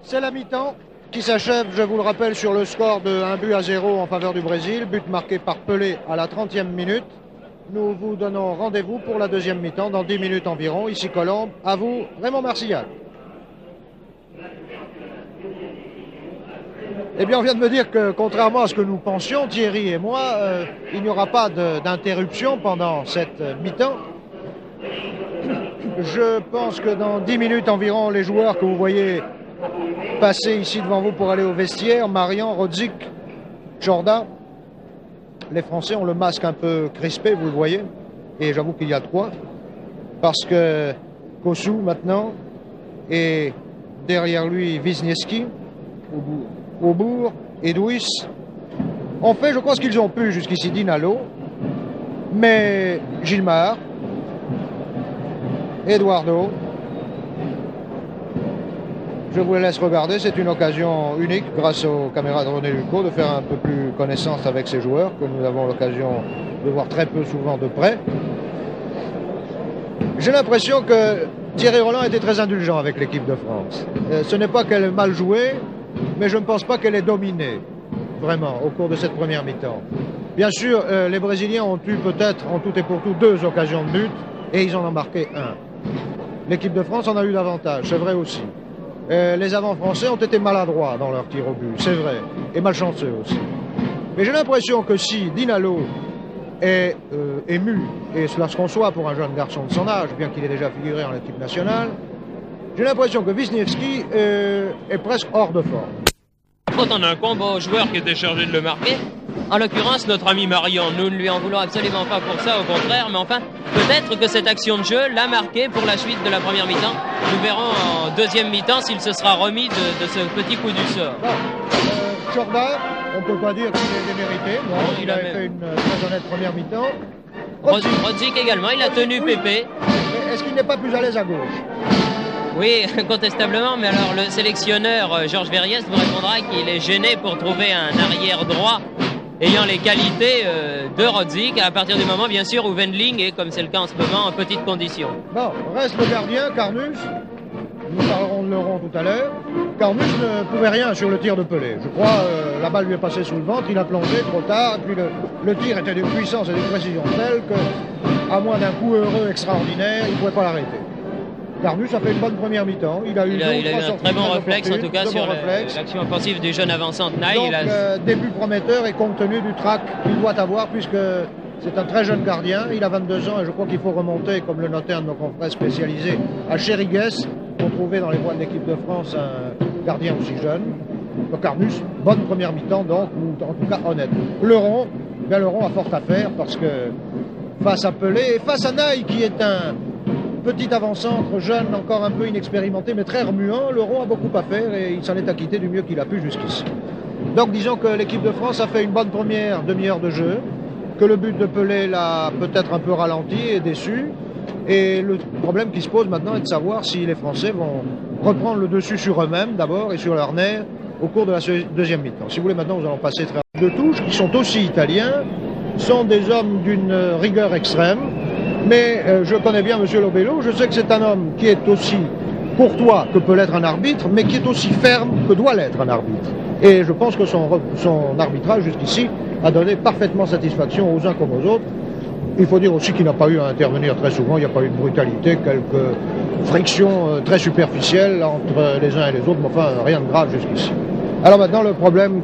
S1: C'est la mi-temps qui s'achève, je vous le rappelle, sur le score de 1-0 en faveur du Brésil. But marqué par Pelé à la 30e minute. Nous vous donnons rendez-vous pour la deuxième mi-temps dans 10 minutes environ. Ici Colombes, à vous, Raymond Marcillat. Eh bien, on vient de me dire que, contrairement à ce que nous pensions, Thierry et moi, il n'y aura pas d'interruption pendant cette mi-temps. Je pense que dans 10 minutes environ, les joueurs que vous voyez passer ici devant vous pour aller au vestiaire, Marian, Rodzik, Jordan, les Français ont le masque un peu crispé, vous le voyez, et j'avoue qu'il y a de quoi, parce que Kossou maintenant, et derrière lui Wisniewski, Aubour et Douis ont fait, je crois, ce qu'ils ont pu jusqu'ici. Dinalo, mais Gilmar, Eduardo, je vous laisse regarder, c'est une occasion unique grâce aux caméras de René Lucot de faire un peu plus connaissance avec ces joueurs que nous avons l'occasion de voir très peu souvent de près. J'ai l'impression que Thierry Roland était très indulgent avec l'équipe de France. Ce n'est pas qu'elle ait mal joué, mais je ne pense pas qu'elle ait dominé, vraiment, au cours de cette première mi-temps. Bien sûr, les Brésiliens ont eu peut-être, en tout et pour tout, 2 occasions de but, et ils en ont marqué 1. L'équipe de France en a eu davantage, c'est vrai aussi. Les avants français ont été maladroits dans leur tir au but, c'est vrai, et malchanceux aussi. Mais j'ai l'impression que si Dinalo est ému, et cela se conçoit pour un jeune garçon de son âge, bien qu'il ait déjà figuré en équipe nationale, j'ai l'impression que Wisniewski est presque hors de forme.
S2: Quand on a un combat au joueur qui était chargé de le marquer, en l'occurrence notre ami Marion, nous ne lui en voulons absolument pas pour ça, au contraire, mais enfin, peut-être que cette action de jeu l'a marqué pour la suite de la première mi-temps. Nous verrons en deuxième mi-temps s'il se sera remis de ce petit coup du sort.
S1: Bon, Jordan, on ne peut pas dire qu'il est démérité, non, il a fait une très honnête première mi-temps.
S2: Rodzik également, il a tenu Pépé.
S1: Est-ce qu'il n'est pas plus à l'aise à gauche ?
S2: Oui, incontestablement, mais alors le sélectionneur Georges Verriès vous répondra qu'il est gêné pour trouver un arrière droit ayant les qualités de Rodzik, à partir du moment, bien sûr, où Wendling est, comme c'est le cas en ce moment, en petite condition.
S1: Bon, reste le gardien, Carnus. Nous parlerons de Laurent tout à l'heure. Carnus ne pouvait rien sur le tir de Pelé. Je crois la balle lui est passée sous le ventre, il a plongé trop tard, et puis le tir était d'une puissance et d'une précision telle que, à moins d'un coup heureux extraordinaire, il ne pouvait pas l'arrêter. Carnus a fait une bonne première mi-temps. Il a eu
S2: un très bon réflexe, en tout cas, sur l'action offensive du jeune avançant de Naï.
S1: Donc, début prometteur et compte tenu du trac qu'il doit avoir, puisque c'est un très jeune gardien. Il a 22 ans et je crois qu'il faut remonter, comme le notait un de nos confrères spécialisés, à Chérigues, pour trouver dans les voies de l'équipe de France un gardien aussi jeune. Donc, Carnus, bonne première mi-temps, donc, ou en tout cas honnête. Laurent a fort à faire parce que face à Pelé et face à Naï, qui est un petit avant-centre, jeune, encore un peu inexpérimenté, mais très remuant, Laurent a beaucoup à faire et il s'en est acquitté du mieux qu'il a pu jusqu'ici. Donc disons que l'équipe de France a fait une bonne première demi-heure de jeu, que le but de Pelé l'a peut-être un peu ralenti et déçu, et le problème qui se pose maintenant est de savoir si les Français vont reprendre le dessus sur eux-mêmes d'abord et sur leur nerf au cours de la deuxième mi-temps. Si vous voulez, maintenant nous allons passer très de touche, qui sont aussi italiens, sont des hommes d'une rigueur extrême. Mais je connais bien M. Lobello, je sais que c'est un homme qui est aussi courtois que peut l'être un arbitre, mais qui est aussi ferme que doit l'être un arbitre. Et je pense que son arbitrage jusqu'ici a donné parfaitement satisfaction aux uns comme aux autres. Il faut dire aussi qu'il n'a pas eu à intervenir très souvent, il n'y a pas eu de brutalité, quelques frictions très superficielles entre les uns et les autres, mais enfin rien de grave jusqu'ici. Alors maintenant le problème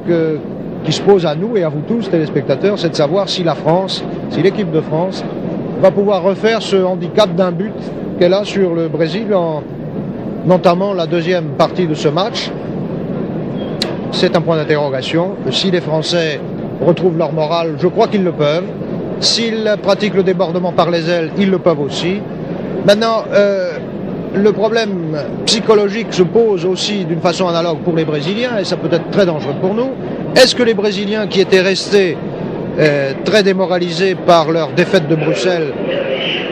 S1: qui se pose à nous et à vous tous, téléspectateurs, c'est de savoir si la France, si l'équipe de France va pouvoir refaire ce handicap d'un but qu'elle a sur le Brésil en entamant la deuxième partie de ce match. c'est un point d'interrogation. Si les Français retrouvent leur morale, je crois qu'ils le peuvent. S'ils pratiquent le débordement par les ailes, ils le peuvent aussi. Maintenant, le problème psychologique se pose aussi d'une façon analogue pour les Brésiliens, et ça peut être très dangereux pour nous. Est-ce que les Brésiliens qui étaient restés très démoralisés par leur défaite de Bruxelles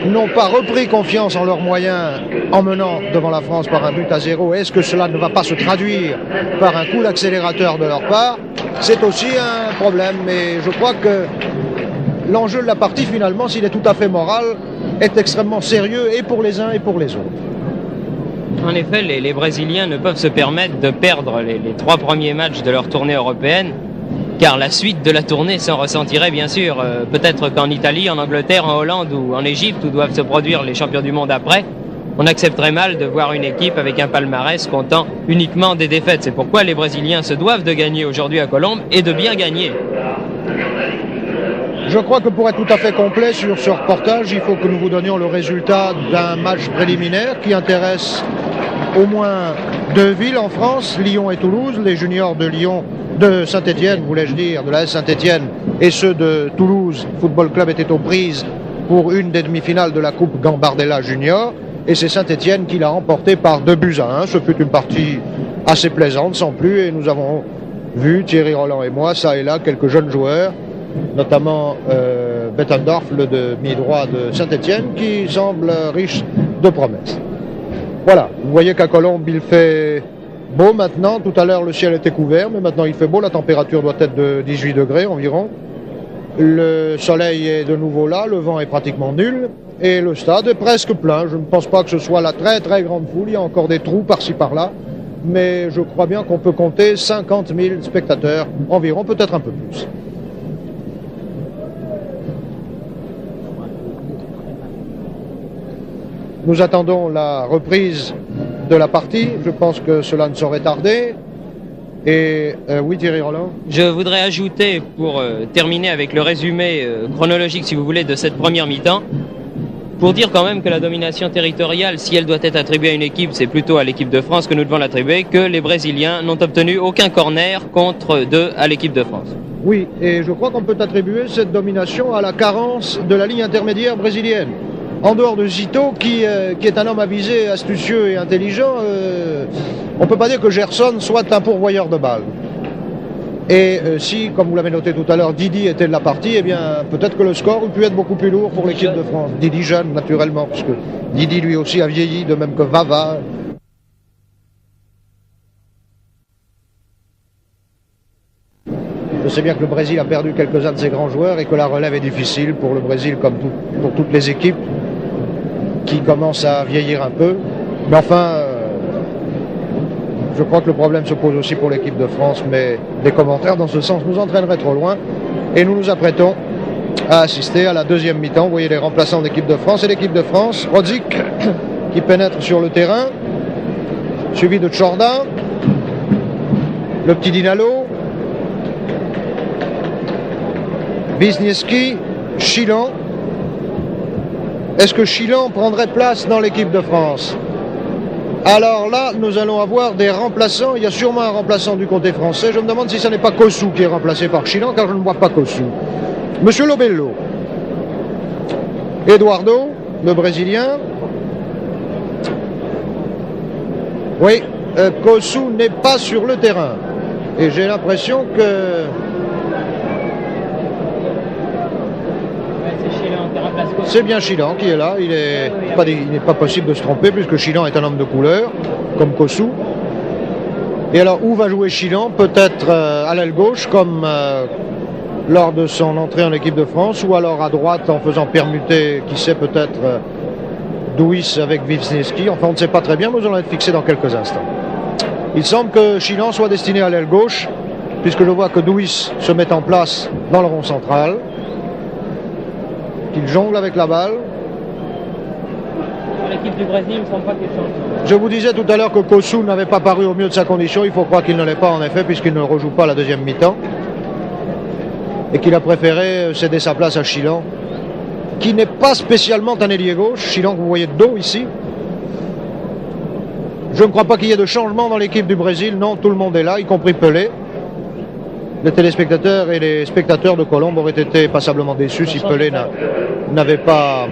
S1: n'ont pas repris confiance en leurs moyens en menant devant la France par un but à 0? Est-ce que cela ne va pas se traduire par un coup d'accélérateur de leur part? C'est aussi un problème, mais je crois que l'enjeu de la partie, finalement, s'il est tout à fait moral, est extrêmement sérieux et pour les uns et pour les autres.
S2: En effet, les Brésiliens ne peuvent se permettre de perdre les 3 premiers matchs de leur tournée européenne, car la suite de la tournée s'en ressentirait bien sûr. Peut-être qu'en Italie, en Angleterre, en Hollande ou en Égypte, où doivent se produire les champions du monde après, on accepterait mal de voir une équipe avec un palmarès comptant uniquement des défaites. C'est pourquoi les Brésiliens se doivent de gagner aujourd'hui à Colombes et de bien gagner.
S1: Je crois que pour être tout à fait complet sur ce reportage, il faut que nous vous donnions le résultat d'un match préliminaire qui intéresse au moins 2 villes en France, Lyon et Toulouse. Les juniors de Lyon, de Saint-Étienne, voulais-je dire, de la Saint-Étienne, et ceux de Toulouse Football Club étaient aux prises pour une des demi-finales de la Coupe Gambardella Junior, et c'est Saint-Étienne qui l'a remporté par 2-1. Ce fut une partie assez plaisante, sans plus, et nous avons vu, Thierry Roland et moi, ça et là, quelques jeunes joueurs, notamment Bettendorf, le demi-droit de Saint-Étienne, qui semble riche de promesses. Voilà, vous voyez qu'à Colombes, il fait beau maintenant. Tout à l'heure, le ciel était couvert, mais maintenant il fait beau. La température doit être de 18 degrés environ. Le soleil est de nouveau là, le vent est pratiquement nul, et le stade est presque plein. Je ne pense pas que ce soit la très très grande foule, il y a encore des trous par-ci par-là, mais je crois bien qu'on peut compter 50 000 spectateurs environ, peut-être un peu plus. Nous attendons la reprise de la partie. Je pense que cela ne saurait tarder. Et oui, Thierry Roland.
S2: Je voudrais ajouter, pour terminer avec le résumé chronologique, si vous voulez, de cette première mi-temps, pour dire quand même que la domination territoriale, si elle doit être attribuée à une équipe, c'est plutôt à l'équipe de France que nous devons l'attribuer, que les Brésiliens n'ont obtenu aucun corner contre 2 à l'équipe de France.
S1: Oui, et je crois qu'on peut attribuer cette domination à la carence de la ligne intermédiaire brésilienne. En dehors de Zito, qui est un homme avisé, astucieux et intelligent, on ne peut pas dire que Gerson soit un pourvoyeur de balles. Et si, comme vous l'avez noté tout à l'heure, Didi était de la partie, eh bien peut-être que le score aurait pu être beaucoup plus lourd pour l'équipe de France. Didi jeune, naturellement, parce que Didi lui aussi a vieilli, de même que Vava. Je sais bien que le Brésil a perdu quelques-uns de ses grands joueurs et que la relève est difficile pour le Brésil, comme pour toutes les équipes qui commencent à vieillir un peu. Mais enfin, je crois que le problème se pose aussi pour l'équipe de France, mais des commentaires dans ce sens nous entraîneraient trop loin. Et nous nous apprêtons à assister à la deuxième mi-temps. Vous voyez les remplaçants d'équipe de France. Et l'équipe de France, Rodzik qui pénètre sur le terrain, suivi de Tchorda, le petit Dinalo, Wisniewski, Chilan. Est-ce que Chilan prendrait place dans l'équipe de France? Alors là, nous allons avoir des remplaçants. Il y a sûrement un remplaçant du côté français. Je me demande si ce n'est pas Kossou qui est remplacé par Chilan, car je ne vois pas Kossou. Monsieur Lobello. Eduardo, le Brésilien. Oui, Kossou n'est pas sur le terrain. Et j'ai l'impression que... C'est bien Chilan qui est là. Il n'est pas possible de se tromper puisque Chilan est un homme de couleur, comme Kossou. Et alors, où va jouer Chilan? Peut-être à l'aile gauche, comme lors de son entrée en équipe de France, ou alors à droite en faisant permuter, qui sait, peut-être Douis avec Wisniewski. Enfin, on ne sait pas très bien, mais nous allons être fixés dans quelques instants. Il semble que Chilan soit destiné à l'aile gauche, puisque je vois que Douis se met en place dans le rond central, qu'il jongle avec la balle.
S2: L'équipe du Brésil, il ne semble pas qu'il change.
S1: Je vous disais tout à l'heure que Kossou n'avait pas paru au mieux de sa condition. Il faut croire qu'il ne l'est pas en effet, puisqu'il ne rejoue pas la deuxième mi-temps. Et qu'il a préféré céder sa place à Chilan, qui n'est pas spécialement un ailier gauche. Chilan que vous voyez de dos ici. Je ne crois pas qu'il y ait de changement dans l'équipe du Brésil. Non, tout le monde est là, y compris Pelé. les téléspectateurs et les spectateurs de Colombes auraient été passablement déçus si Pelé n'avait pas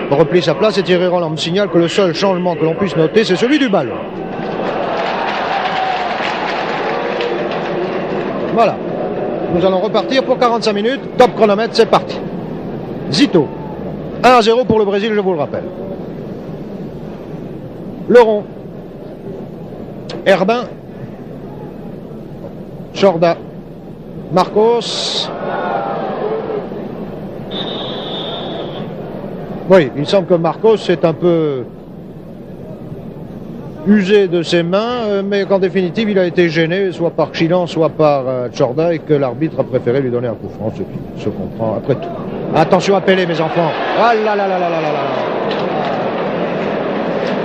S1: repris sa place. Et Thierry Roland me signale que le seul changement que l'on puisse noter, c'est celui du ballon. Voilà. Nous allons repartir pour 45 minutes. Top chronomètre, c'est parti. Zito. 1-0 pour le Brésil, je vous le rappelle. Le rond. Herbin. Chorda. Marcos. Oui, il semble que Marcos est un peu usé de ses mains, mais qu'en définitive il a été gêné soit par Chilan, soit par Chorda, et que l'arbitre a préféré lui donner un coup franc, ce qui se comprend après tout. Attention à Pelé, mes enfants. Ah là là là là là là là.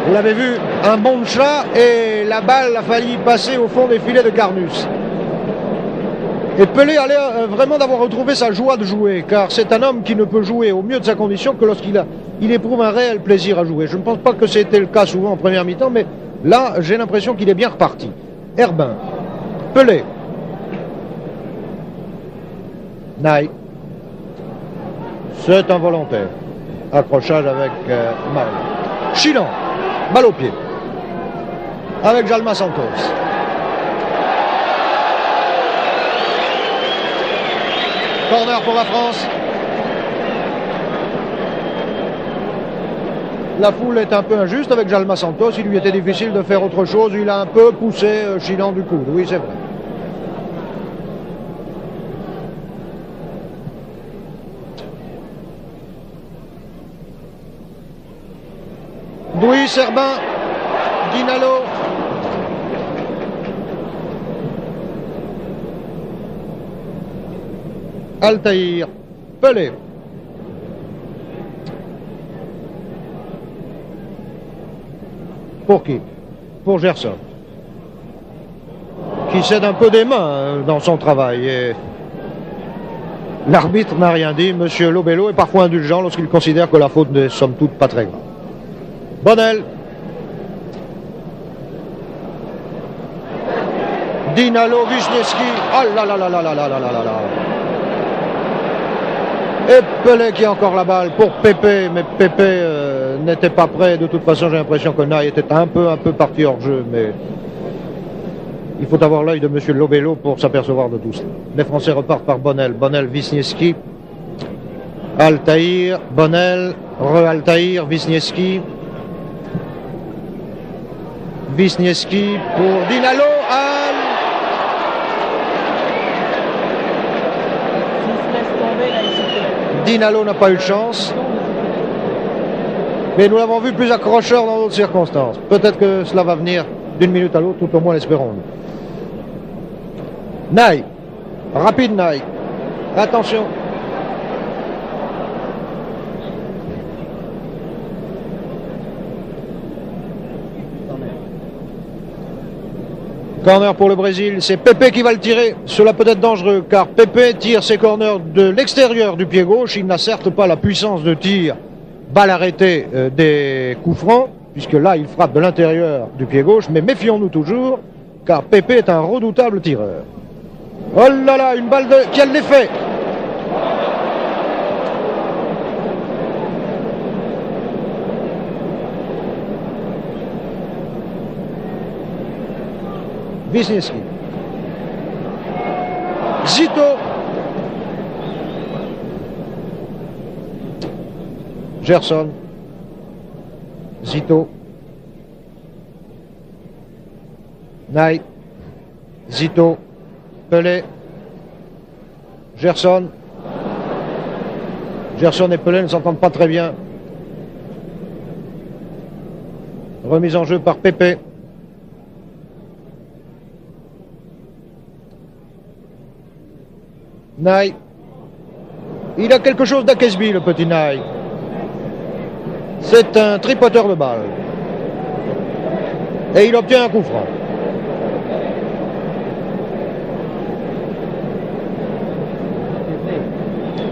S1: Vous l'avez vu, un bond de chat et la balle a failli passer au fond des filets de Carnus. Et Pelé a l'air vraiment d'avoir retrouvé sa joie de jouer, car c'est un homme qui ne peut jouer au mieux de sa condition que lorsqu'il éprouve un réel plaisir à jouer. Je ne pense pas que c'était le cas souvent en première mi-temps, mais là, j'ai l'impression qu'il est bien reparti. Herbin, Pelé, Naï, c'est un volontaire. Accrochage avec Mario. Chilan, balle au pied, avec Jalma Santos. Corner pour la France. La foule est un peu injuste avec Jalma Santos. Il lui était difficile de faire autre chose. Il a un peu poussé Chilan du coude. Oui, c'est vrai. Douy, Herbin, Dinalo. Altaïr, Pelé. Pour qui? Pour Gerson, qui cède un peu des mains dans son travail. Et l'arbitre n'a rien dit. Monsieur Lobello est parfois indulgent lorsqu'il considère que la faute n'est somme toute pas très grave. Bonnel. Dinalo, Wisniewski. Ah là là là là là là là là là. Et Pelé qui a encore la balle pour Pépé, mais Pépé n'était pas prêt. De toute façon, j'ai l'impression que Naï était un peu parti hors jeu, mais il faut avoir l'œil de monsieur Lobello pour s'apercevoir de tout cela. Les Français repartent par Bonnel. Bonnel, Wisniewski, Altaïr, Bonnel, re-Altaïr, Wisniewski. Wisniewski pour Dinalo. Dinalo n'a pas eu de chance. Mais nous l'avons vu plus accrocheur dans d'autres circonstances. Peut-être que cela va venir d'une minute à l'autre, tout au moins l'espérons-nous. Naï. Rapide Naï. Attention. Corner pour le Brésil, c'est Pépé qui va le tirer. Cela peut être dangereux car Pépé tire ses corners de l'extérieur du pied gauche. Il n'a certes pas la puissance de tir balle arrêtée des coups francs, puisque là il frappe de l'intérieur du pied gauche, mais méfions-nous toujours car Pépé est un redoutable tireur. Oh là là, une balle qui a de l'effet. Wisniewski. Zito. Gerson. Zito. Naï. Zito. Pelé. Gerson. Gerson et Pelé ne s'entendent pas très bien. Remise en jeu par Pépé. Naï. Il a quelque chose d'Akesby, le petit Naï. C'est un tripoteur de balle. Et il obtient un coup franc.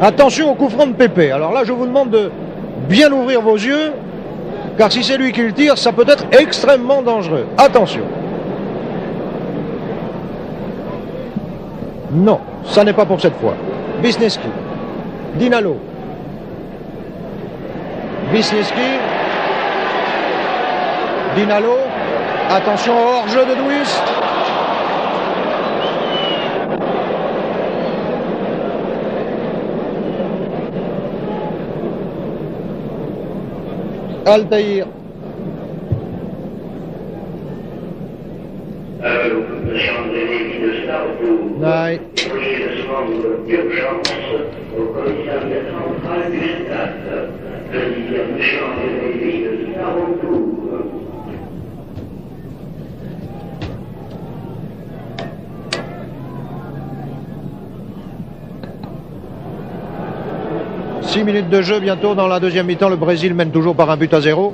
S1: Attention au coup franc de Pépé. Alors là, je vous demande de bien ouvrir vos yeux, car si c'est lui qui le tire, ça peut être extrêmement dangereux. Attention. Non. Ça n'est pas pour cette fois. Wisniewski. Dinalo. Wisniewski. Dinalo. Attention au hors-jeu de Duis. Altaïr. Naï. Six minutes de jeu bientôt dans la deuxième mi-temps. Le Brésil mène toujours par 1-0.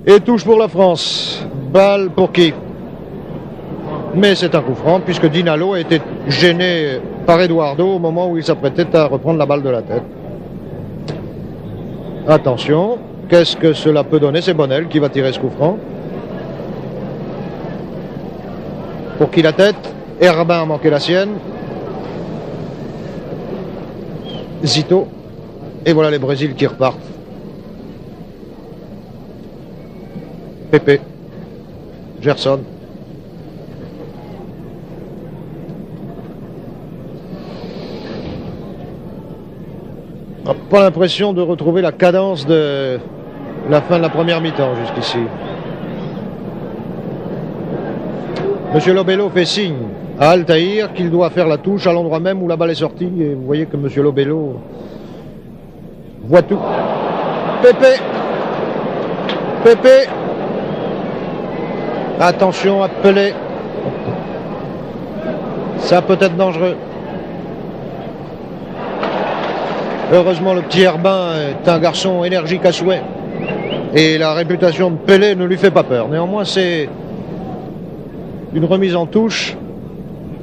S1: Et touche pour la France. Balle pour qui? Mais c'est un coup franc puisque Dinalo a été gêné par Eduardo au moment où il s'apprêtait à reprendre la balle de la tête. Attention, qu'est-ce que cela peut donner? C'est Bonnel qui va tirer ce coup franc. Pour qui la tête? Herbin a manqué la sienne. Zito. Et voilà les Brésils qui repartent. Pepe. Gerson. On n'a pas l'impression de retrouver la cadence de la fin de la première mi-temps jusqu'ici. Monsieur Lobello fait signe à Altaïr qu'il doit faire la touche à l'endroit même où la balle est sortie. Et vous voyez que Monsieur Lobello voit tout. Pepe. Pepe. Attention à Pelé. Ça peut être dangereux. Heureusement, le petit Herbin est un garçon énergique à souhait. Et la réputation de Pelé ne lui fait pas peur. Néanmoins, c'est une remise en touche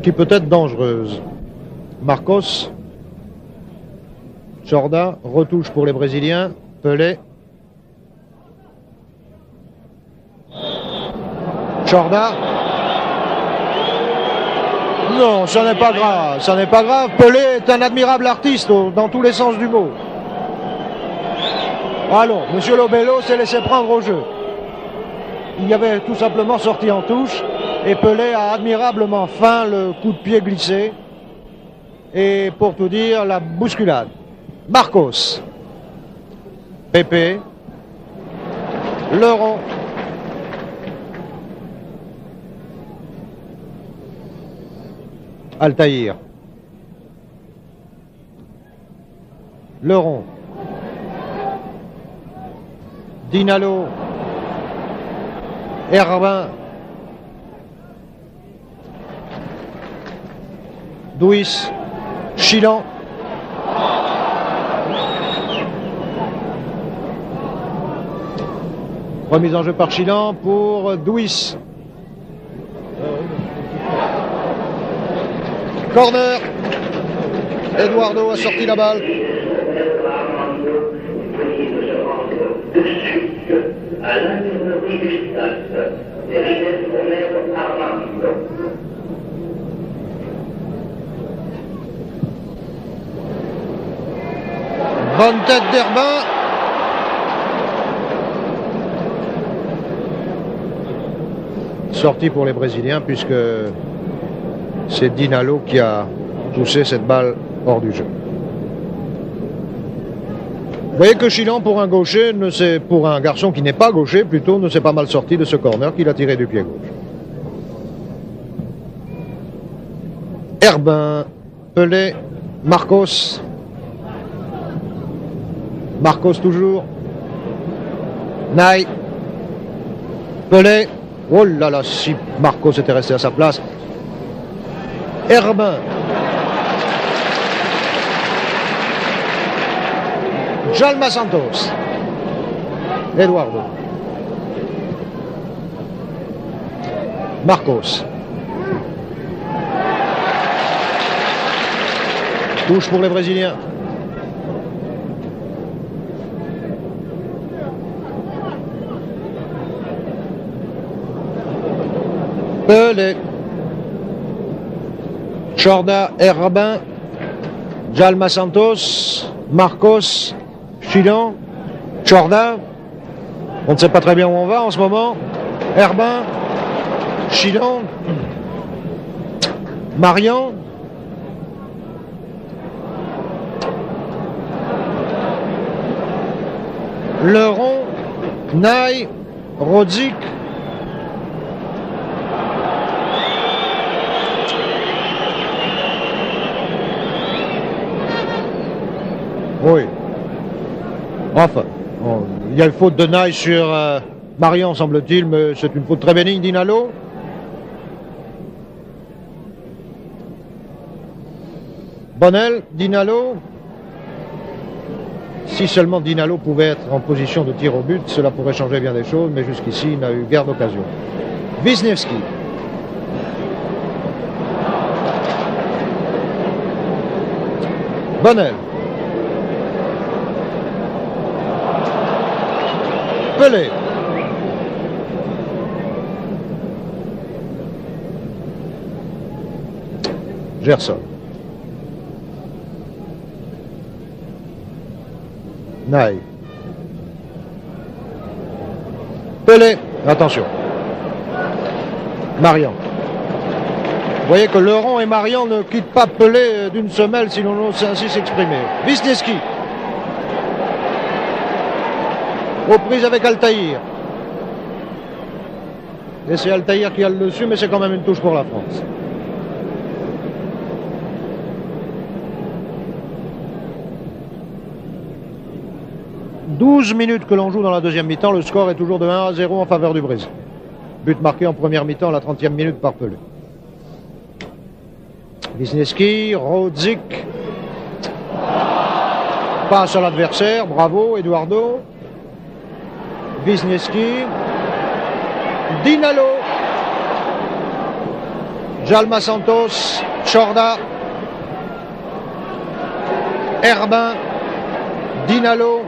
S1: qui peut être dangereuse. Marcos. Jorda. Retouche pour les Brésiliens. Pelé. Jorda. Non, ça n'est pas grave, ça n'est pas grave. Pelé est un admirable artiste dans tous les sens du mot. Allons, Monsieur Lobello s'est laissé prendre au jeu. Il y avait tout simplement sorti en touche et Pelé a admirablement feint le coup de pied glissé. Et pour tout dire, la bousculade. Marcos. Pepe. Leron. Altaïr. Leron. Dinalo. Herbin. Duis. Chilan. Remise en jeu par Chilan pour Duis. Corner. Eduardo a sorti la balle. Bonne tête d'Herbin. Sortie pour les Brésiliens puisque c'est Dinalo qui a poussé cette balle hors du jeu. Vous voyez que Chilan, pour un gaucher, pour un garçon qui n'est pas gaucher, plutôt, ne s'est pas mal sorti de ce corner qu'il a tiré du pied gauche. Herbin, Pelé, Marcos. Marcos toujours. Naï. Pelé. Oh là là, si Marcos était resté à sa place. Herbin. Jalma Santos. Eduardo. Marcos. Touche pour les Brésiliens. Pelé, Chorda, Herbin, Djalma Santos, Marcos, Chilon, Chorda. On ne sait pas très bien où on va en ce moment. Herbin, Chilon, Marion, Leron, Naï, Rodzik, oui. Enfin, il y a une faute de Naï sur Marion, semble-t-il, mais c'est une faute très bénigne d'Inalo. Bonnel, Dinalo. Si seulement Dinalo pouvait être en position de tir au but, cela pourrait changer bien des choses, mais jusqu'ici, il n'a eu guère d'occasion. Wisniewski. Bonnel. Pelé. Gerson. Naï. Pelé. Attention. Marion. Vous voyez que Leron et Marion ne quittent pas Pelé d'une semelle, si l'on ose ainsi s'exprimer. Wisniewski. Aux prises avec Altaïr. Et c'est Altaïr qui a le dessus, mais c'est quand même une touche pour la France. « 12 minutes que l'on joue dans la deuxième mi-temps. Le score est toujours de 1-0 en faveur du Brésil. But marqué en première mi-temps à la 30e minute par Pelé. Wisniewski, Rodzik. Passe à l'adversaire. Bravo, Eduardo. Wisniewski. Dinalo. Djalma Santos. Chorda. Herbin. Dinalo.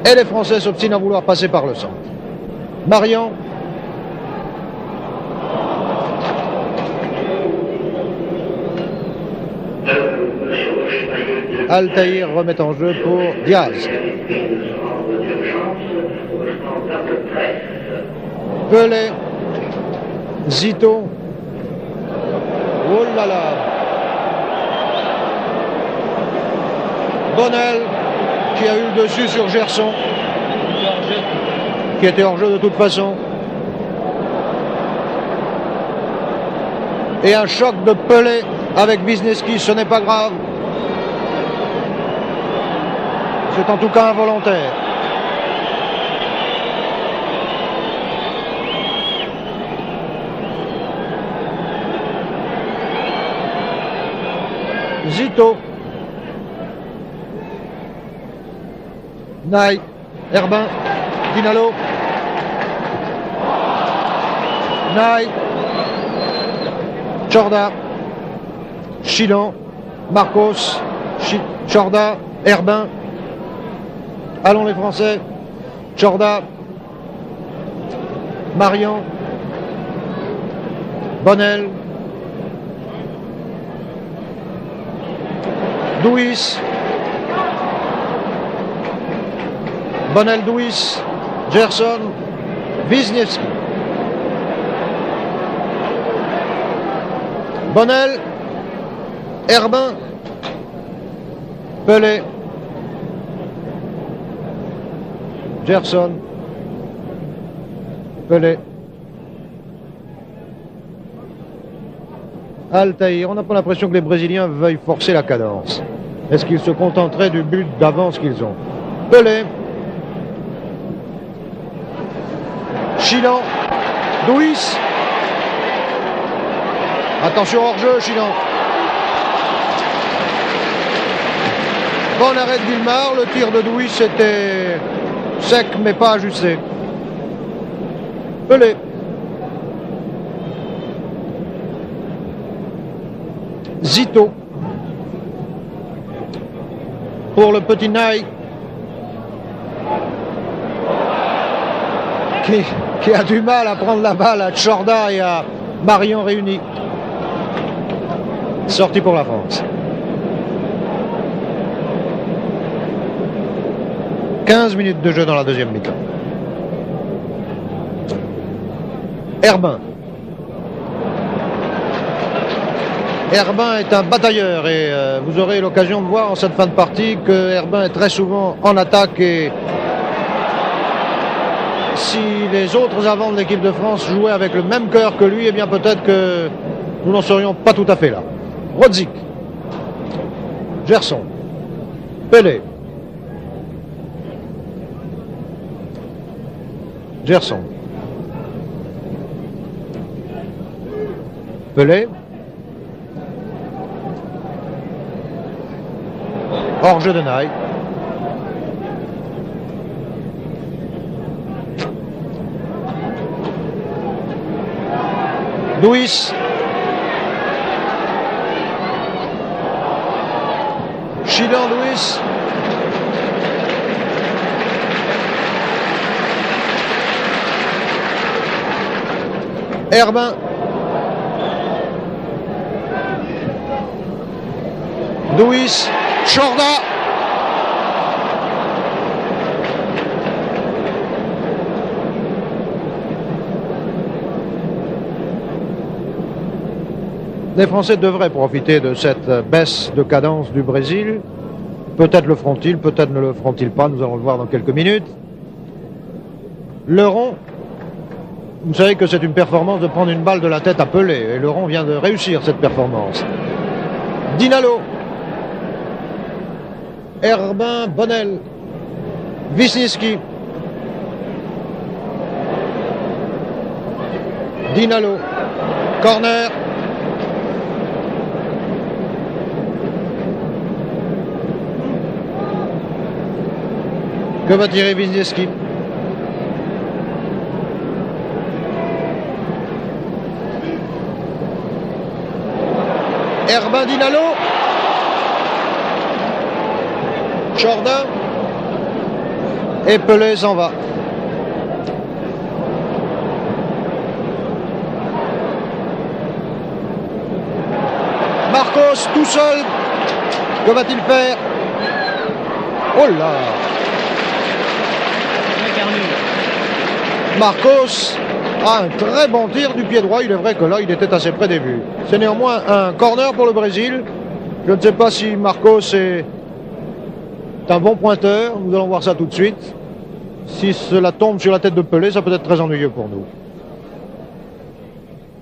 S1: Et les Français s'obstinent à vouloir passer par le centre. Marion. Altaïr remet en jeu pour Diaz. Pelé. Zito. Oh là là. Bonnel qui a eu le dessus sur Gerson, qui était hors jeu de toute façon. Et un choc de Pelé avec Wisniewski, ce n'est pas grave. C'est en tout cas involontaire. Zito. Naï, Herbin, Dinalo. Naï, Chorda, Chilon, Marcos, Chorda, Herbin. Allons les Français. Chorda, Marion, Bonnel, Douis. Bonnel, Douis, Gerson, Wisniewski. Bonnel, Herbin, Pelé, Gerson, Pelé, Altaïr. On n'a pas l'impression que les Brésiliens veuillent forcer la cadence. Est-ce qu'ils se contenteraient du but d'avance qu'ils ont? Pelé, Chilon, Douis. Attention hors-jeu, Chilon. Bon arrêt de Villemar, le tir de Douis était sec mais pas ajusté. Pelé. Zito. Pour le petit Naï. qui a du mal à prendre la balle à Tchorda et à Marion réunis. Sortie pour la France. 15 minutes de jeu dans la deuxième mi-temps. Herbin. Herbin est un batailleur et vous aurez l'occasion de voir en cette fin de partie que Herbin est très souvent en attaque, et si les autres avants de l'équipe de France jouaient avec le même cœur que lui, eh bien peut-être que nous n'en serions pas tout à fait là. Rodzik, Gerson, Pelé, Gerson, Pelé, hors-jeu de Naï, Douis, Chilan Douis, Herbin, Douis, Tchorda, les Français devraient profiter de cette baisse de cadence du Brésil. Peut-être le feront-ils, peut-être ne le feront-ils pas, nous allons le voir dans quelques minutes. Leron, vous savez que c'est une performance de prendre une balle de la tête à Pelé, et Leron vient de réussir cette performance. Dinalo, Herbin, Bonnel, Wisniewski, Dinalo, corner. Que va tirer Wisniewski? Herbin, Dinalo, Tchorda, et Pelé s'en va. Marcos tout seul, que va-t-il faire? Oh là! Marcos a un très bon tir du pied droit. Il est vrai que là, il était assez près des buts. C'est néanmoins un corner pour le Brésil. Je ne sais pas si Marcos est un bon pointeur. Nous allons voir ça tout de suite. Si cela tombe sur la tête de Pelé, ça peut être très ennuyeux pour nous.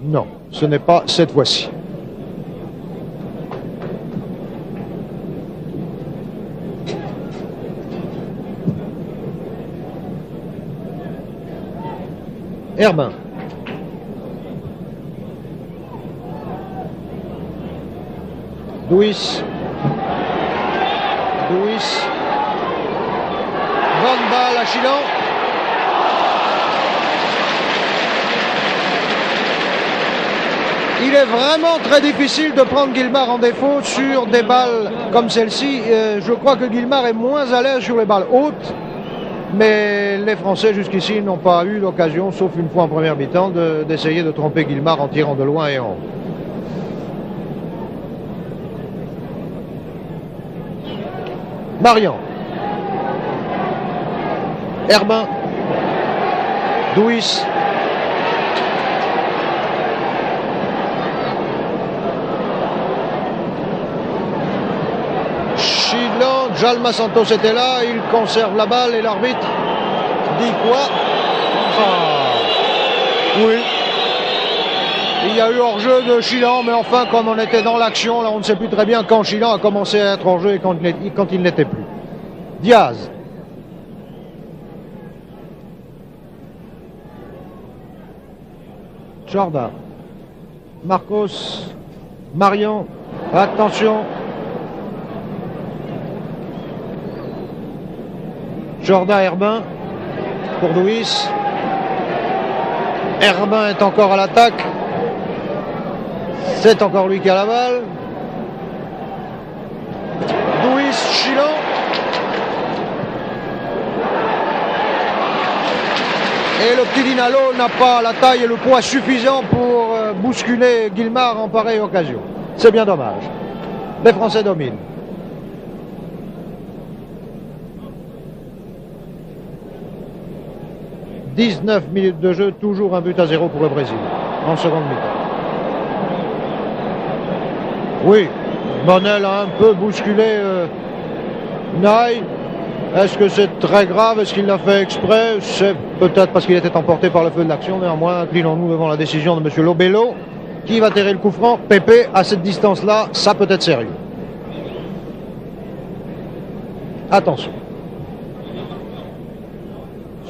S1: Non, ce n'est pas cette fois-ci. Herbin. Douis. Douis. Bonne balle à Chilan. Il est vraiment très difficile de prendre Guilmard en défaut sur des balles comme celle-ci. Je crois que Guilmard est moins à l'aise sur les balles hautes. Mais les Français jusqu'ici n'ont pas eu l'occasion, sauf une fois en première mi-temps, d'essayer de tromper Guilmard en tirant de loin et en haut. Marian. Herbin. Douis. Chilan, Jalma Santos était là, il conserve la balle et l'arbitre dit quoi? Oui. Il y a eu hors-jeu de Chilan, mais enfin, comme on était dans l'action, là on ne sait plus très bien quand Chilan a commencé à être hors-jeu et quand il n'était plus. Diaz. Tchorda. Marcos. Marion. Attention. Tchorda, Herbin. Pour Douis. Herbin est encore à l'attaque. C'est encore lui qui a la balle. Douis, Chilan. Et le petit Dinalo n'a pas la taille et le poids suffisant pour bousculer Guillemard en pareille occasion. C'est bien dommage. Les Français dominent. « 19 minutes de jeu, toujours un but à 0 pour le Brésil, en seconde mi-temps. Oui, Bonnel a un peu bousculé Naï. Est-ce que c'est très grave? Est-ce qu'il l'a fait exprès? C'est peut-être parce qu'il était emporté par le feu de l'action. Néanmoins, inclinons-nous devant la décision de M. Lobello. Qui va tirer le coup franc? Pépé, à cette distance-là, ça peut être sérieux. Attention.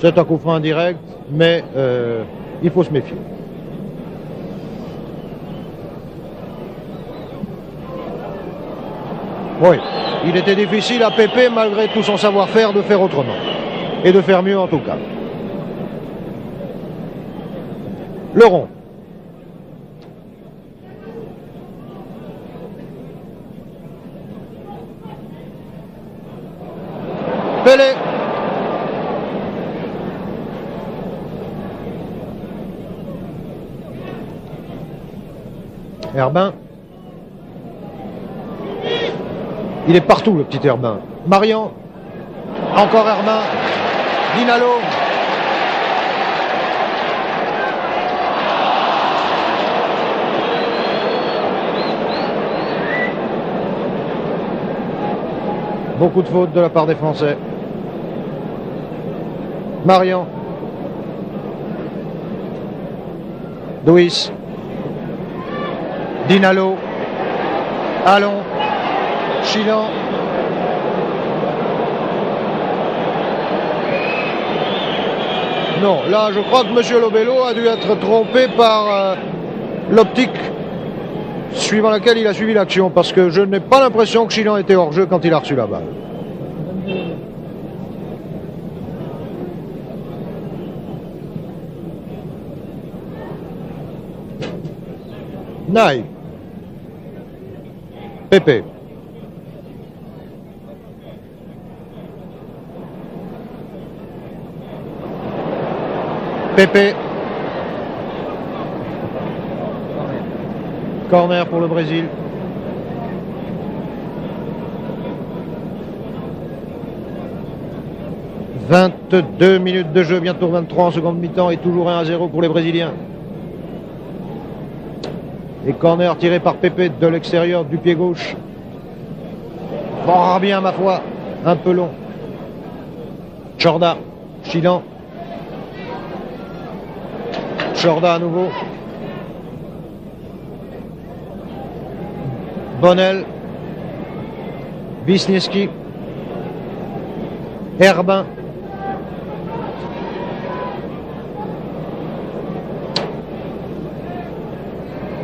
S1: C'est un coup franc indirect, mais il faut se méfier. Oui, il était difficile à Pépé, malgré tout son savoir-faire, de faire autrement. Et de faire mieux en tout cas. Le rond. Pelé. Herbin. Il est partout, le petit Herbin. Marian. Encore Herbin. Dinalo. Beaucoup de fautes de la part des Français. Marian. Douis. Dinalo. Allons. Chilan. Non, là je crois que M. Lobello a dû être trompé par l'optique suivant laquelle il a suivi l'action, parce que je n'ai pas l'impression que Chilan était hors jeu quand il a reçu la balle. Naï. Pépé. Pépé. Corner pour le Brésil. « 22 minutes de jeu, bientôt 23 en seconde mi-temps et toujours 1-0 pour les Brésiliens. Et corner tiré par Pépé de l'extérieur du pied gauche. Fort bien ma foi, un peu long. Chorda, Chilan. Chorda à nouveau. Bonnel. Wisniewski. Herbin.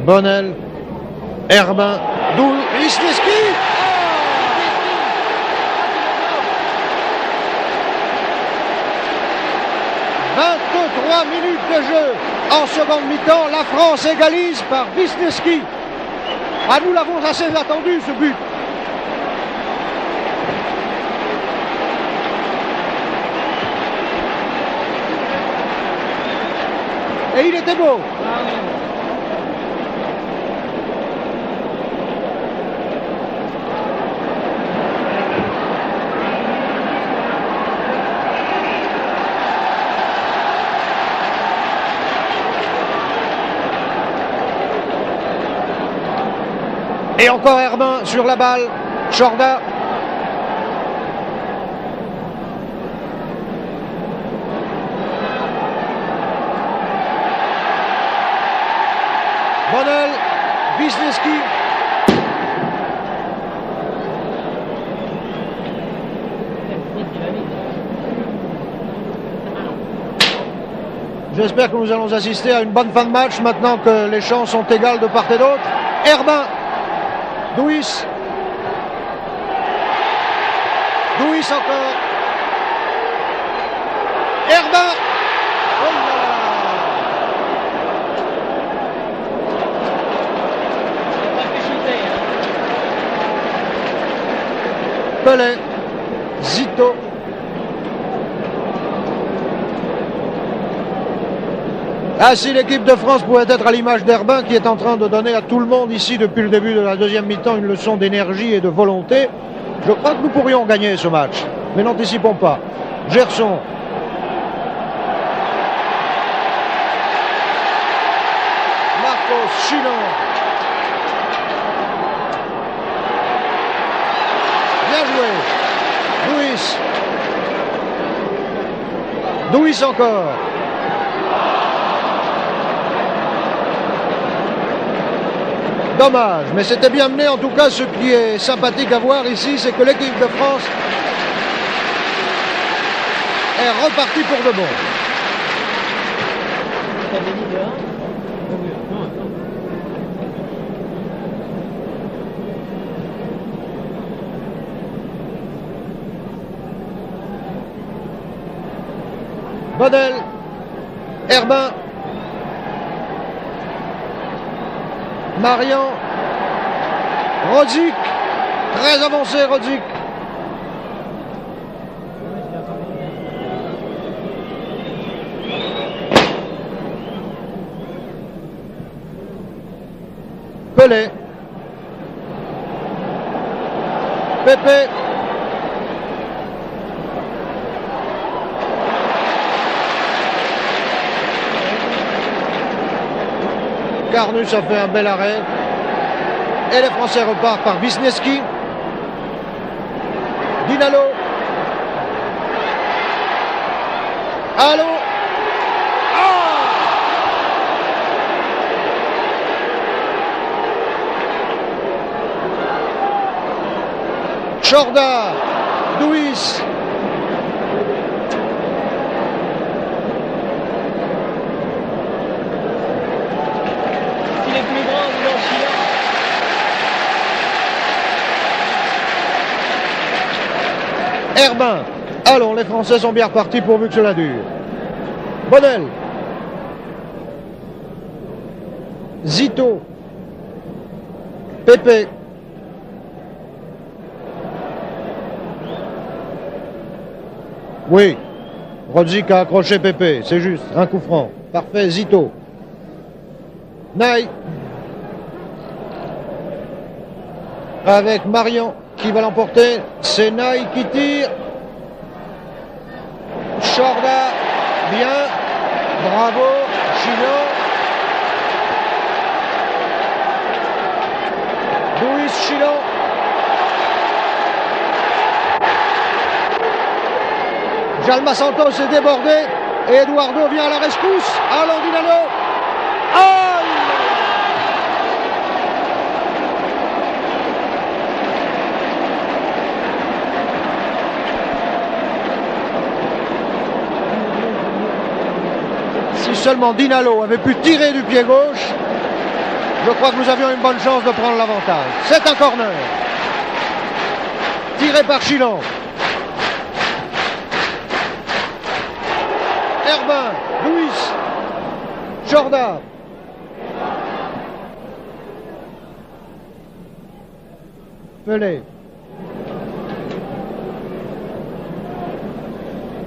S1: Bonnel. Herbin. Wisniewski. 23 minutes de jeu en seconde mi-temps. La France égalise par Wisniewski. Ah, nous l'avons assez attendu, ce but. Et il était beau. Et encore Herbin sur la balle. Chorda. Bonnel. Wisniewski. J'espère que nous allons assister à une bonne fin de match maintenant que les chances sont égales de part et d'autre. Herbin. Douis. Douis encore. Herbin. Oh là là. Pelé. Zito. Ah, si l'équipe de France pouvait être à l'image d'Herbin qui est en train de donner à tout le monde ici depuis le début de la deuxième mi-temps une leçon d'énergie et de volonté, je crois que nous pourrions gagner ce match. Mais n'anticipons pas. Gerson. Marcos, Chinon. Bien joué. Douis. Douis encore. Dommage, mais c'était bien mené. En tout cas, ce qui est sympathique à voir ici, c'est que l'équipe de France est repartie pour de bon. Bodel, Herbin, Marian, Rodzik, très avancé Rodzik. Pelé, Pépé, Carnus a fait un bel arrêt. Et les Français repartent par Wisniewski. Dinalo. Allô. Chorda. Douis. Herbin. Allons, les Français sont bien repartis pourvu que cela dure. Bodel. Zito. Pépé. Oui. Rodzik a accroché Pépé, c'est juste, un coup franc. Parfait, Zito. Naï. Avec Marian qui va l'emporter. C'est Naï qui tire. Chorda, bien. Bravo, Chino. Luis Chino. Jalma Santos est débordé. Et Eduardo vient à la rescousse. Allons, Dinalo. Aïe! Si seulement Dinalo avait pu tirer du pied gauche, je crois que nous avions une bonne chance de prendre l'avantage. C'est un corner. Tiré par Chilon. Herbin, Luis, Jordan. Pelé.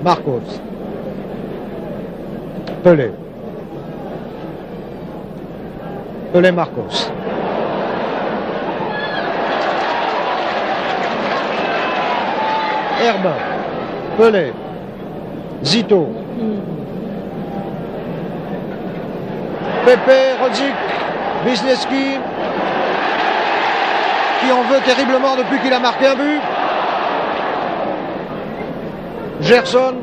S1: Marcos. Pelé. Pelé Marcos. Herbin. Pelé. Zito. Pépé, Rodzik, Wisniewski, qui en veut terriblement depuis qu'il a marqué un but. Gerson.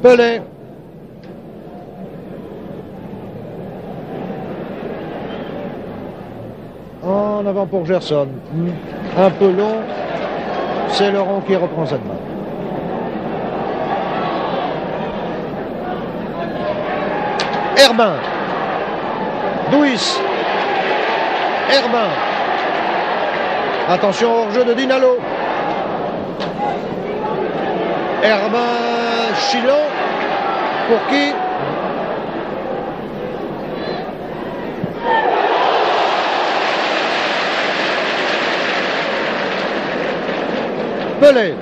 S1: Pelé. En avant pour Gerson. Un peu long. C'est Laurent qui reprend cette main. Herbin. Douis. Herbin. Attention au hors-jeu de Dinalo. Herbin, Chilon. Pour qui? Pelé.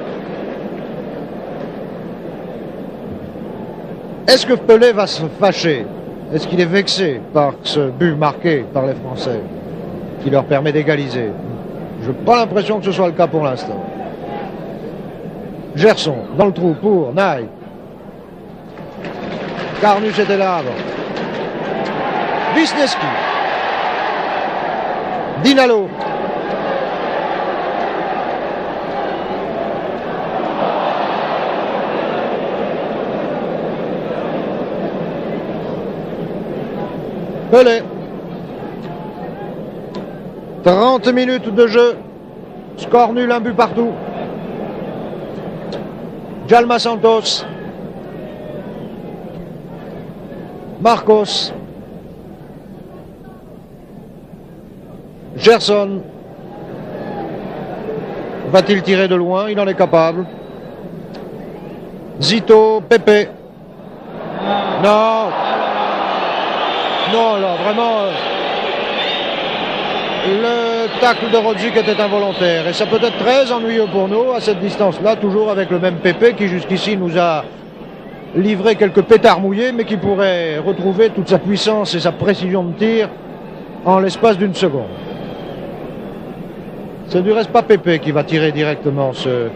S1: Est-ce que Pelé va se fâcher? Est-ce qu'il est vexé par ce but marqué par les Français qui leur permet d'égaliser? Je n'ai pas l'impression que ce soit le cas pour l'instant. Gerson dans le trou pour Naï. Carnus était là avant. Wisniewski. Dinalo. Pelé. 30 minutes de jeu. Score nul, un but partout. Djalma Santos. Marcos. Gerson. Va-t-il tirer de loin? Il en est capable. Zito, Pepe. Non. Non, là, vraiment, le tacle de Rodzik était involontaire. Et ça peut être très ennuyeux pour nous, à cette distance-là, toujours avec le même Pepe qui jusqu'ici nous a livré quelques pétards mouillés, mais qui pourrait retrouver toute sa puissance et sa précision de tir en l'espace d'une seconde. C'est du reste pas Pepe qui va tirer directement ce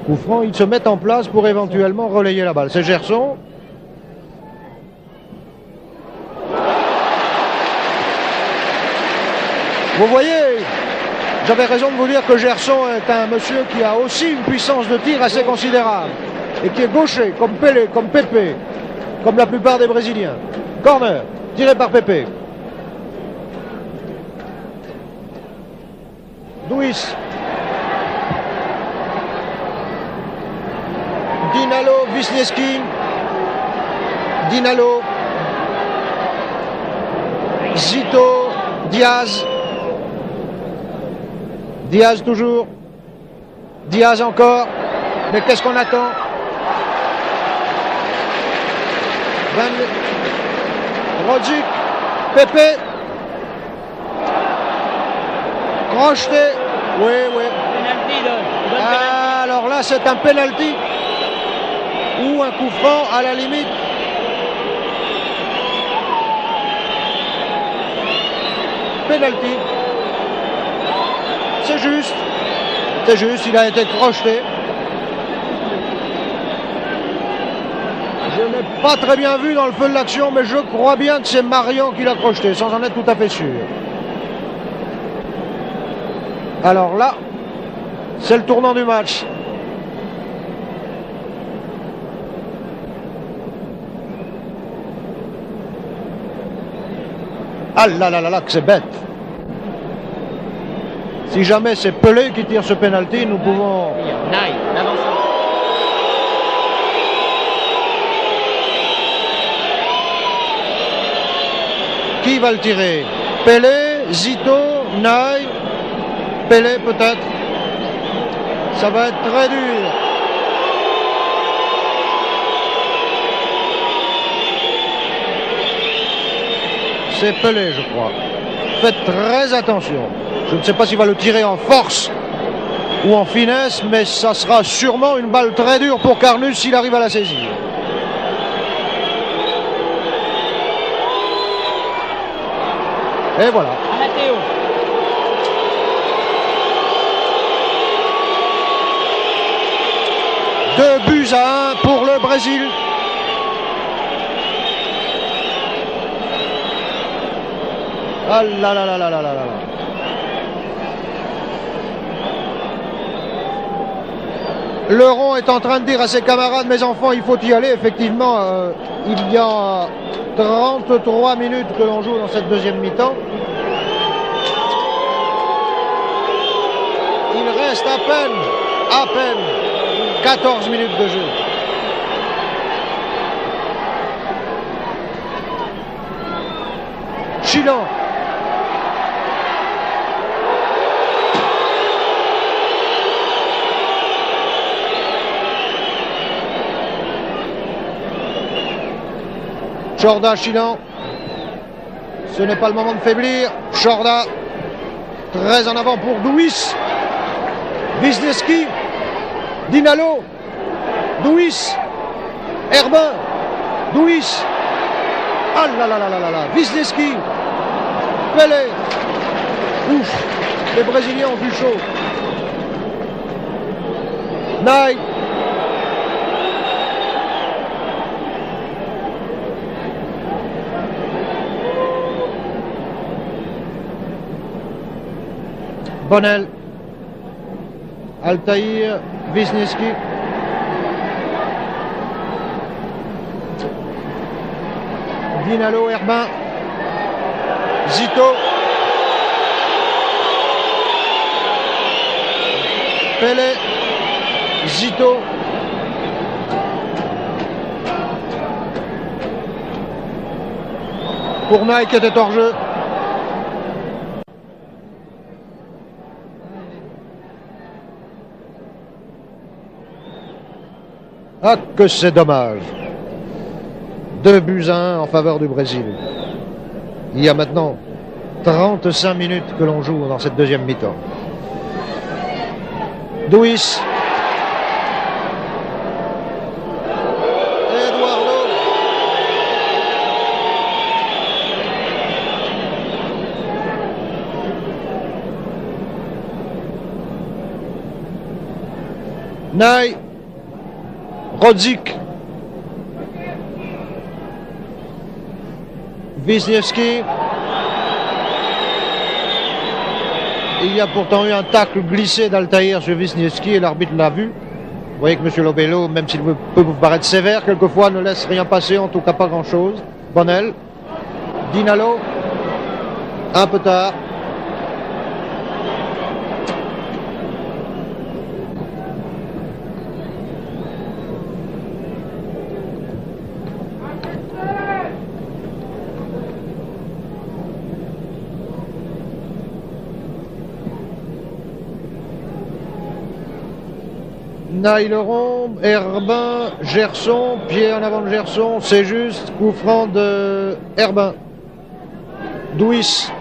S1: coup franc. Ils se mettent en place pour éventuellement relayer la balle. C'est Gerson. Vous voyez, j'avais raison de vous dire que Gerson est un monsieur qui a aussi une puissance de tir assez considérable et qui est gaucher, comme Pelé, comme Pepe, comme la plupart des Brésiliens. Corner, tiré par Pepe. Duis. Dinalo, Wisniewski. Dinalo. Zito, Diaz. Diaz toujours. Diaz encore. Mais qu'est-ce qu'on attend? Rodzik. Pepe. Crocheté. Oui, oui. Alors là, c'est un penalty. Ou un coup franc à la limite. Penalty. C'est juste. C'est juste, il a été crocheté. Je n'ai pas très bien vu dans le feu de l'action, mais je crois bien que c'est Marion qui l'a crocheté, sans en être tout à fait sûr. Alors là, c'est le tournant du match. Ah là là là là, que c'est bête. Si jamais c'est Pelé qui tire ce penalty, nous pouvons... Qui va le tirer? Pelé, Zito, Naï, Pelé peut-être. Ça va être très dur. C'est Pelé, je crois. Faites très attention. Je ne sais pas s'il va le tirer en force ou en finesse, mais ça sera sûrement une balle très dure pour Carnus s'il arrive à la saisir. Et voilà. 2-1 pour le Brésil. Ah là là là là là là là. Leron est en train de dire à ses camarades, mes enfants, il faut y aller. Effectivement, il y a 33 minutes que l'on joue dans cette deuxième mi-temps. Il reste à peine 14 minutes de jeu. Chilan. Chorda, Chilan. Ce n'est pas le moment de faiblir. Chorda. Très en avant pour Duis. Wisniewski. Dinalo. Duis. Herbin. Duis. Ah là là là là là là. Wisniewski. Pelé. Ouf. Les Brésiliens ont vu chaud. Ney. Bonnel. Altaïr. Wisniewski. Dinalo, Herbin. Zito. Pelé. Zito. Cournaille qui était hors jeu. Ah, que c'est dommage. 2-1 en faveur du Brésil. Il y a maintenant 35 minutes que l'on joue dans cette deuxième mi-temps. Duis. Eduardo. Ney. Rodzik. Wisniewski. Il y a pourtant eu un tacle glissé d'Altaïr sur Wisniewski et l'arbitre l'a vu. Vous voyez que M. Lobello, même s'il peut vous paraître sévère, quelquefois ne laisse rien passer, en tout cas pas grand-chose. Bonnel. Dinalo. Un peu tard. Nailleron, Herbin, Gerson, pied en avant de Gerson, c'est juste, coup franc de Herbin. Duis.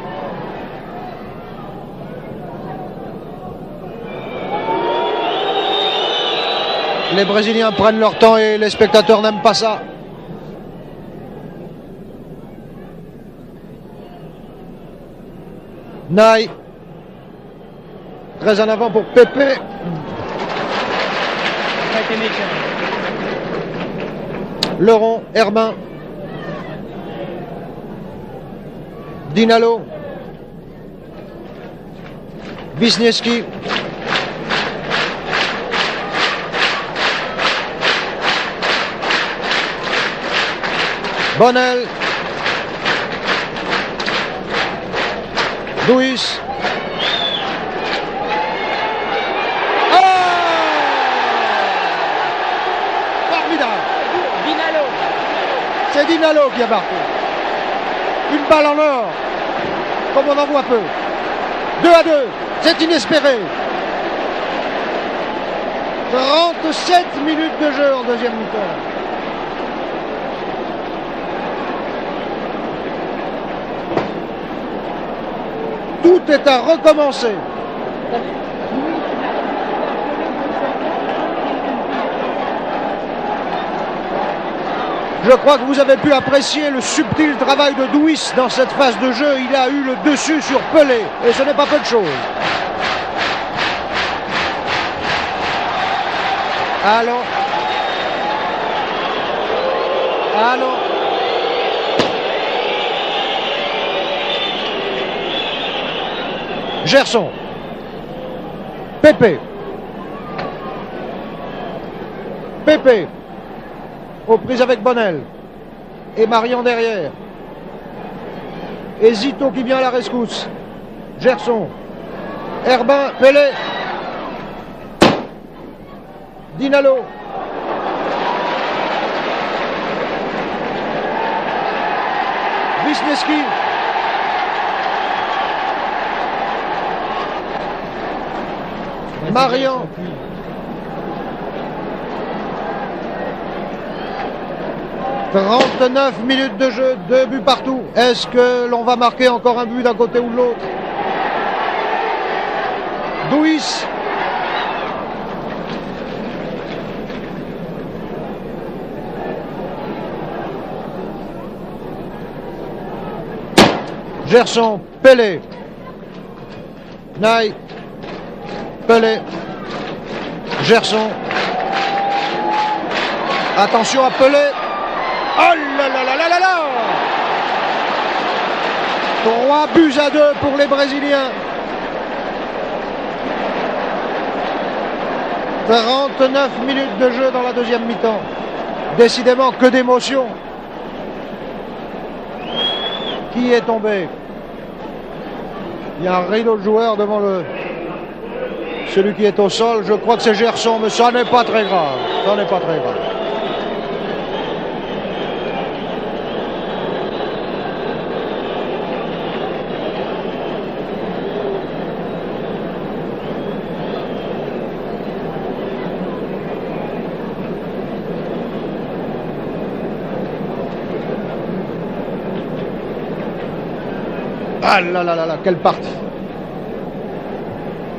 S1: Les Brésiliens prennent leur temps et les spectateurs n'aiment pas ça. Ney. Très en avant pour Pepe. Leron, Herbin. Dinalo. Wisniewski. Bonnel. Duis. C'est Dinalo qui a marqué. Une balle en or, comme on en voit peu. 2-2, c'est inespéré. 37 minutes de jeu en deuxième mi-temps. Tout est à recommencer. Je crois que vous avez pu apprécier le subtil travail de Duis dans cette phase de jeu. Il a eu le dessus sur Pelé, et ce n'est pas peu de chose. Allons. Allons. Gerson. Pepe. Pepe. Aux prises avec Bonnel. Et Marion derrière. Et Zito qui vient à la rescousse. Gerson. Herbin. Pelé. Dinalo. Wisniewski. Marion. « 39 minutes de jeu, 2 buts partout. Est-ce que l'on va marquer encore un but d'un côté ou de l'autre? Duis. Gerson, Pelé. Naï, Pelé, Gerson. Attention à Pelé. Oh là là là là là là! 3 buts à 2 pour les Brésiliens. 39 minutes de jeu dans la deuxième mi-temps. Décidément que d'émotion. Qui est tombé? Il y a un rideau de joueurs devant celui qui est au sol. Je crois que c'est Gerson, mais ça n'est pas très grave. Ça n'est pas très grave. Ah là là là là, quelle partie!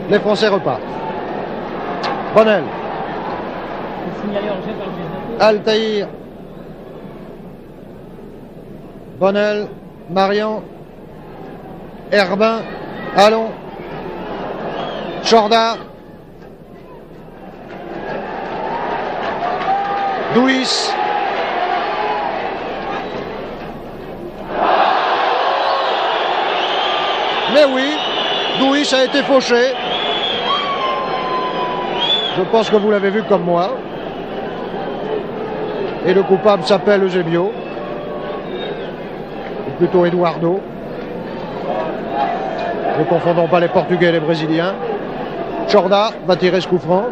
S1: Les Français repartent. Bonnel. Altaïr. Bonnel. Marian. Herbin. Allons. Chorda. Douis. Mais oui, Douis a été fauché. Je pense que vous l'avez vu comme moi. Et le coupable s'appelle Eusebio. Ou plutôt Eduardo. Ne confondons pas les Portugais et les Brésiliens. Chorda va tirer ce coup franc.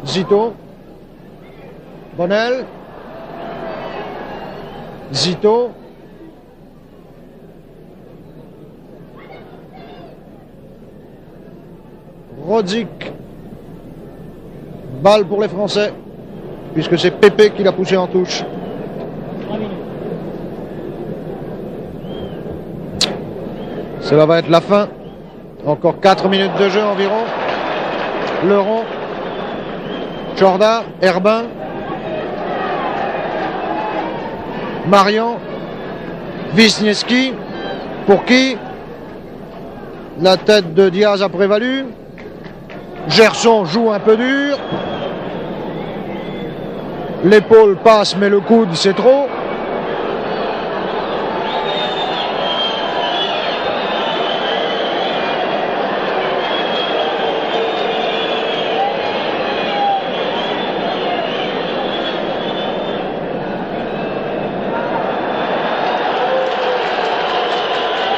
S1: Zito. Bonnel. Zito. Rodzik. Balle pour les Français, puisque c'est Pépé qui l'a poussé en touche.
S3: 3 minutes.
S1: Cela va être la fin. Encore 4 minutes de jeu environ. Leron. Chorda. Herbin. Marian. Wisniewski. Pour qui la tête de Diaz a prévalu. Gerson joue un peu dur. L'épaule passe, mais le coude, c'est trop.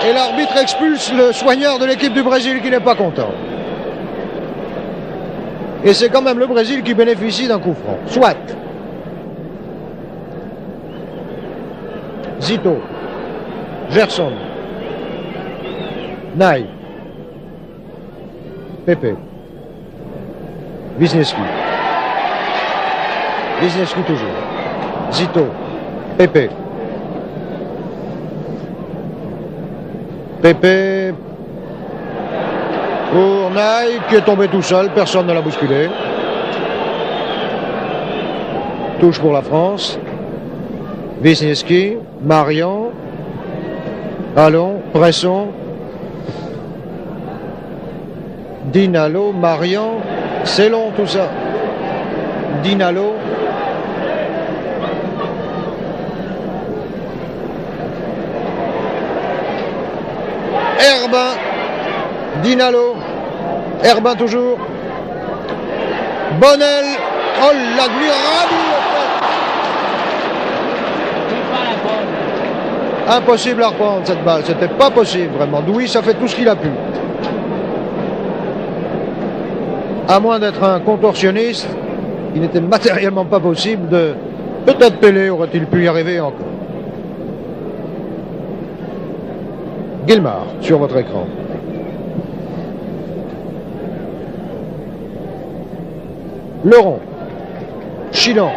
S1: Et l'arbitre expulse le soigneur de l'équipe du Brésil qui n'est pas content. Et c'est quand même le Brésil qui bénéficie d'un coup franc. Soit. Zito. Gerson. Naï. Pépé. Wisniewski. Wisniewski toujours. Zito. Pépé. Pépé. Pour Naï qui est tombé tout seul, personne ne l'a bousculé. Touche pour la France. Wisniewski, Marian. Allons, Bresson. Dinalo, Marian. C'est long tout ça. Dinalo. Herbin. Dinalo. Herbin toujours. Bonnel. Oh l'admirable! Impossible à reprendre cette balle. C'était pas possible vraiment. Douis a fait tout ce qu'il a pu. À moins d'être un contorsionniste, il n'était matériellement pas possible de... Peut-être Pelé aurait-il pu y arriver encore. Guilmard, sur votre écran. Leron. Chilan.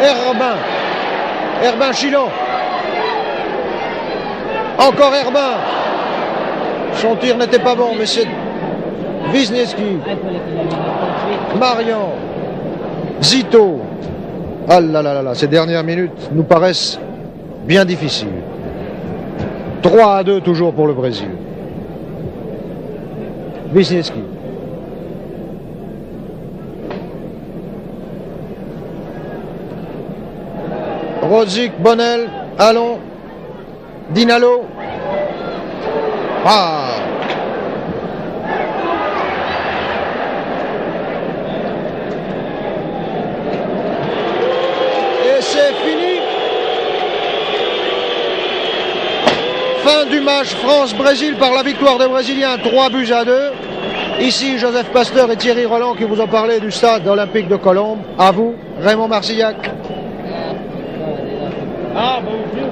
S1: Herbin. Herbin Chilan. Encore Herbin. Son tir n'était pas bon, mais c'est Wisniewski, Marian, Zito. Ah là là là là, ces dernières minutes nous paraissent bien difficiles. 3-2 toujours pour le Brésil. Wisniewski. Rodzik, Bonnel, Allon, Dinalo. Ah! Et c'est fini. Fin du match France-Brésil par la victoire des Brésiliens, 3-2. Ici, Joseph Pasteur et Thierry Roland qui vous ont parlé du stade olympique de Colombes. À vous, Raymond Marcillac.
S3: Ah, bon Dieu.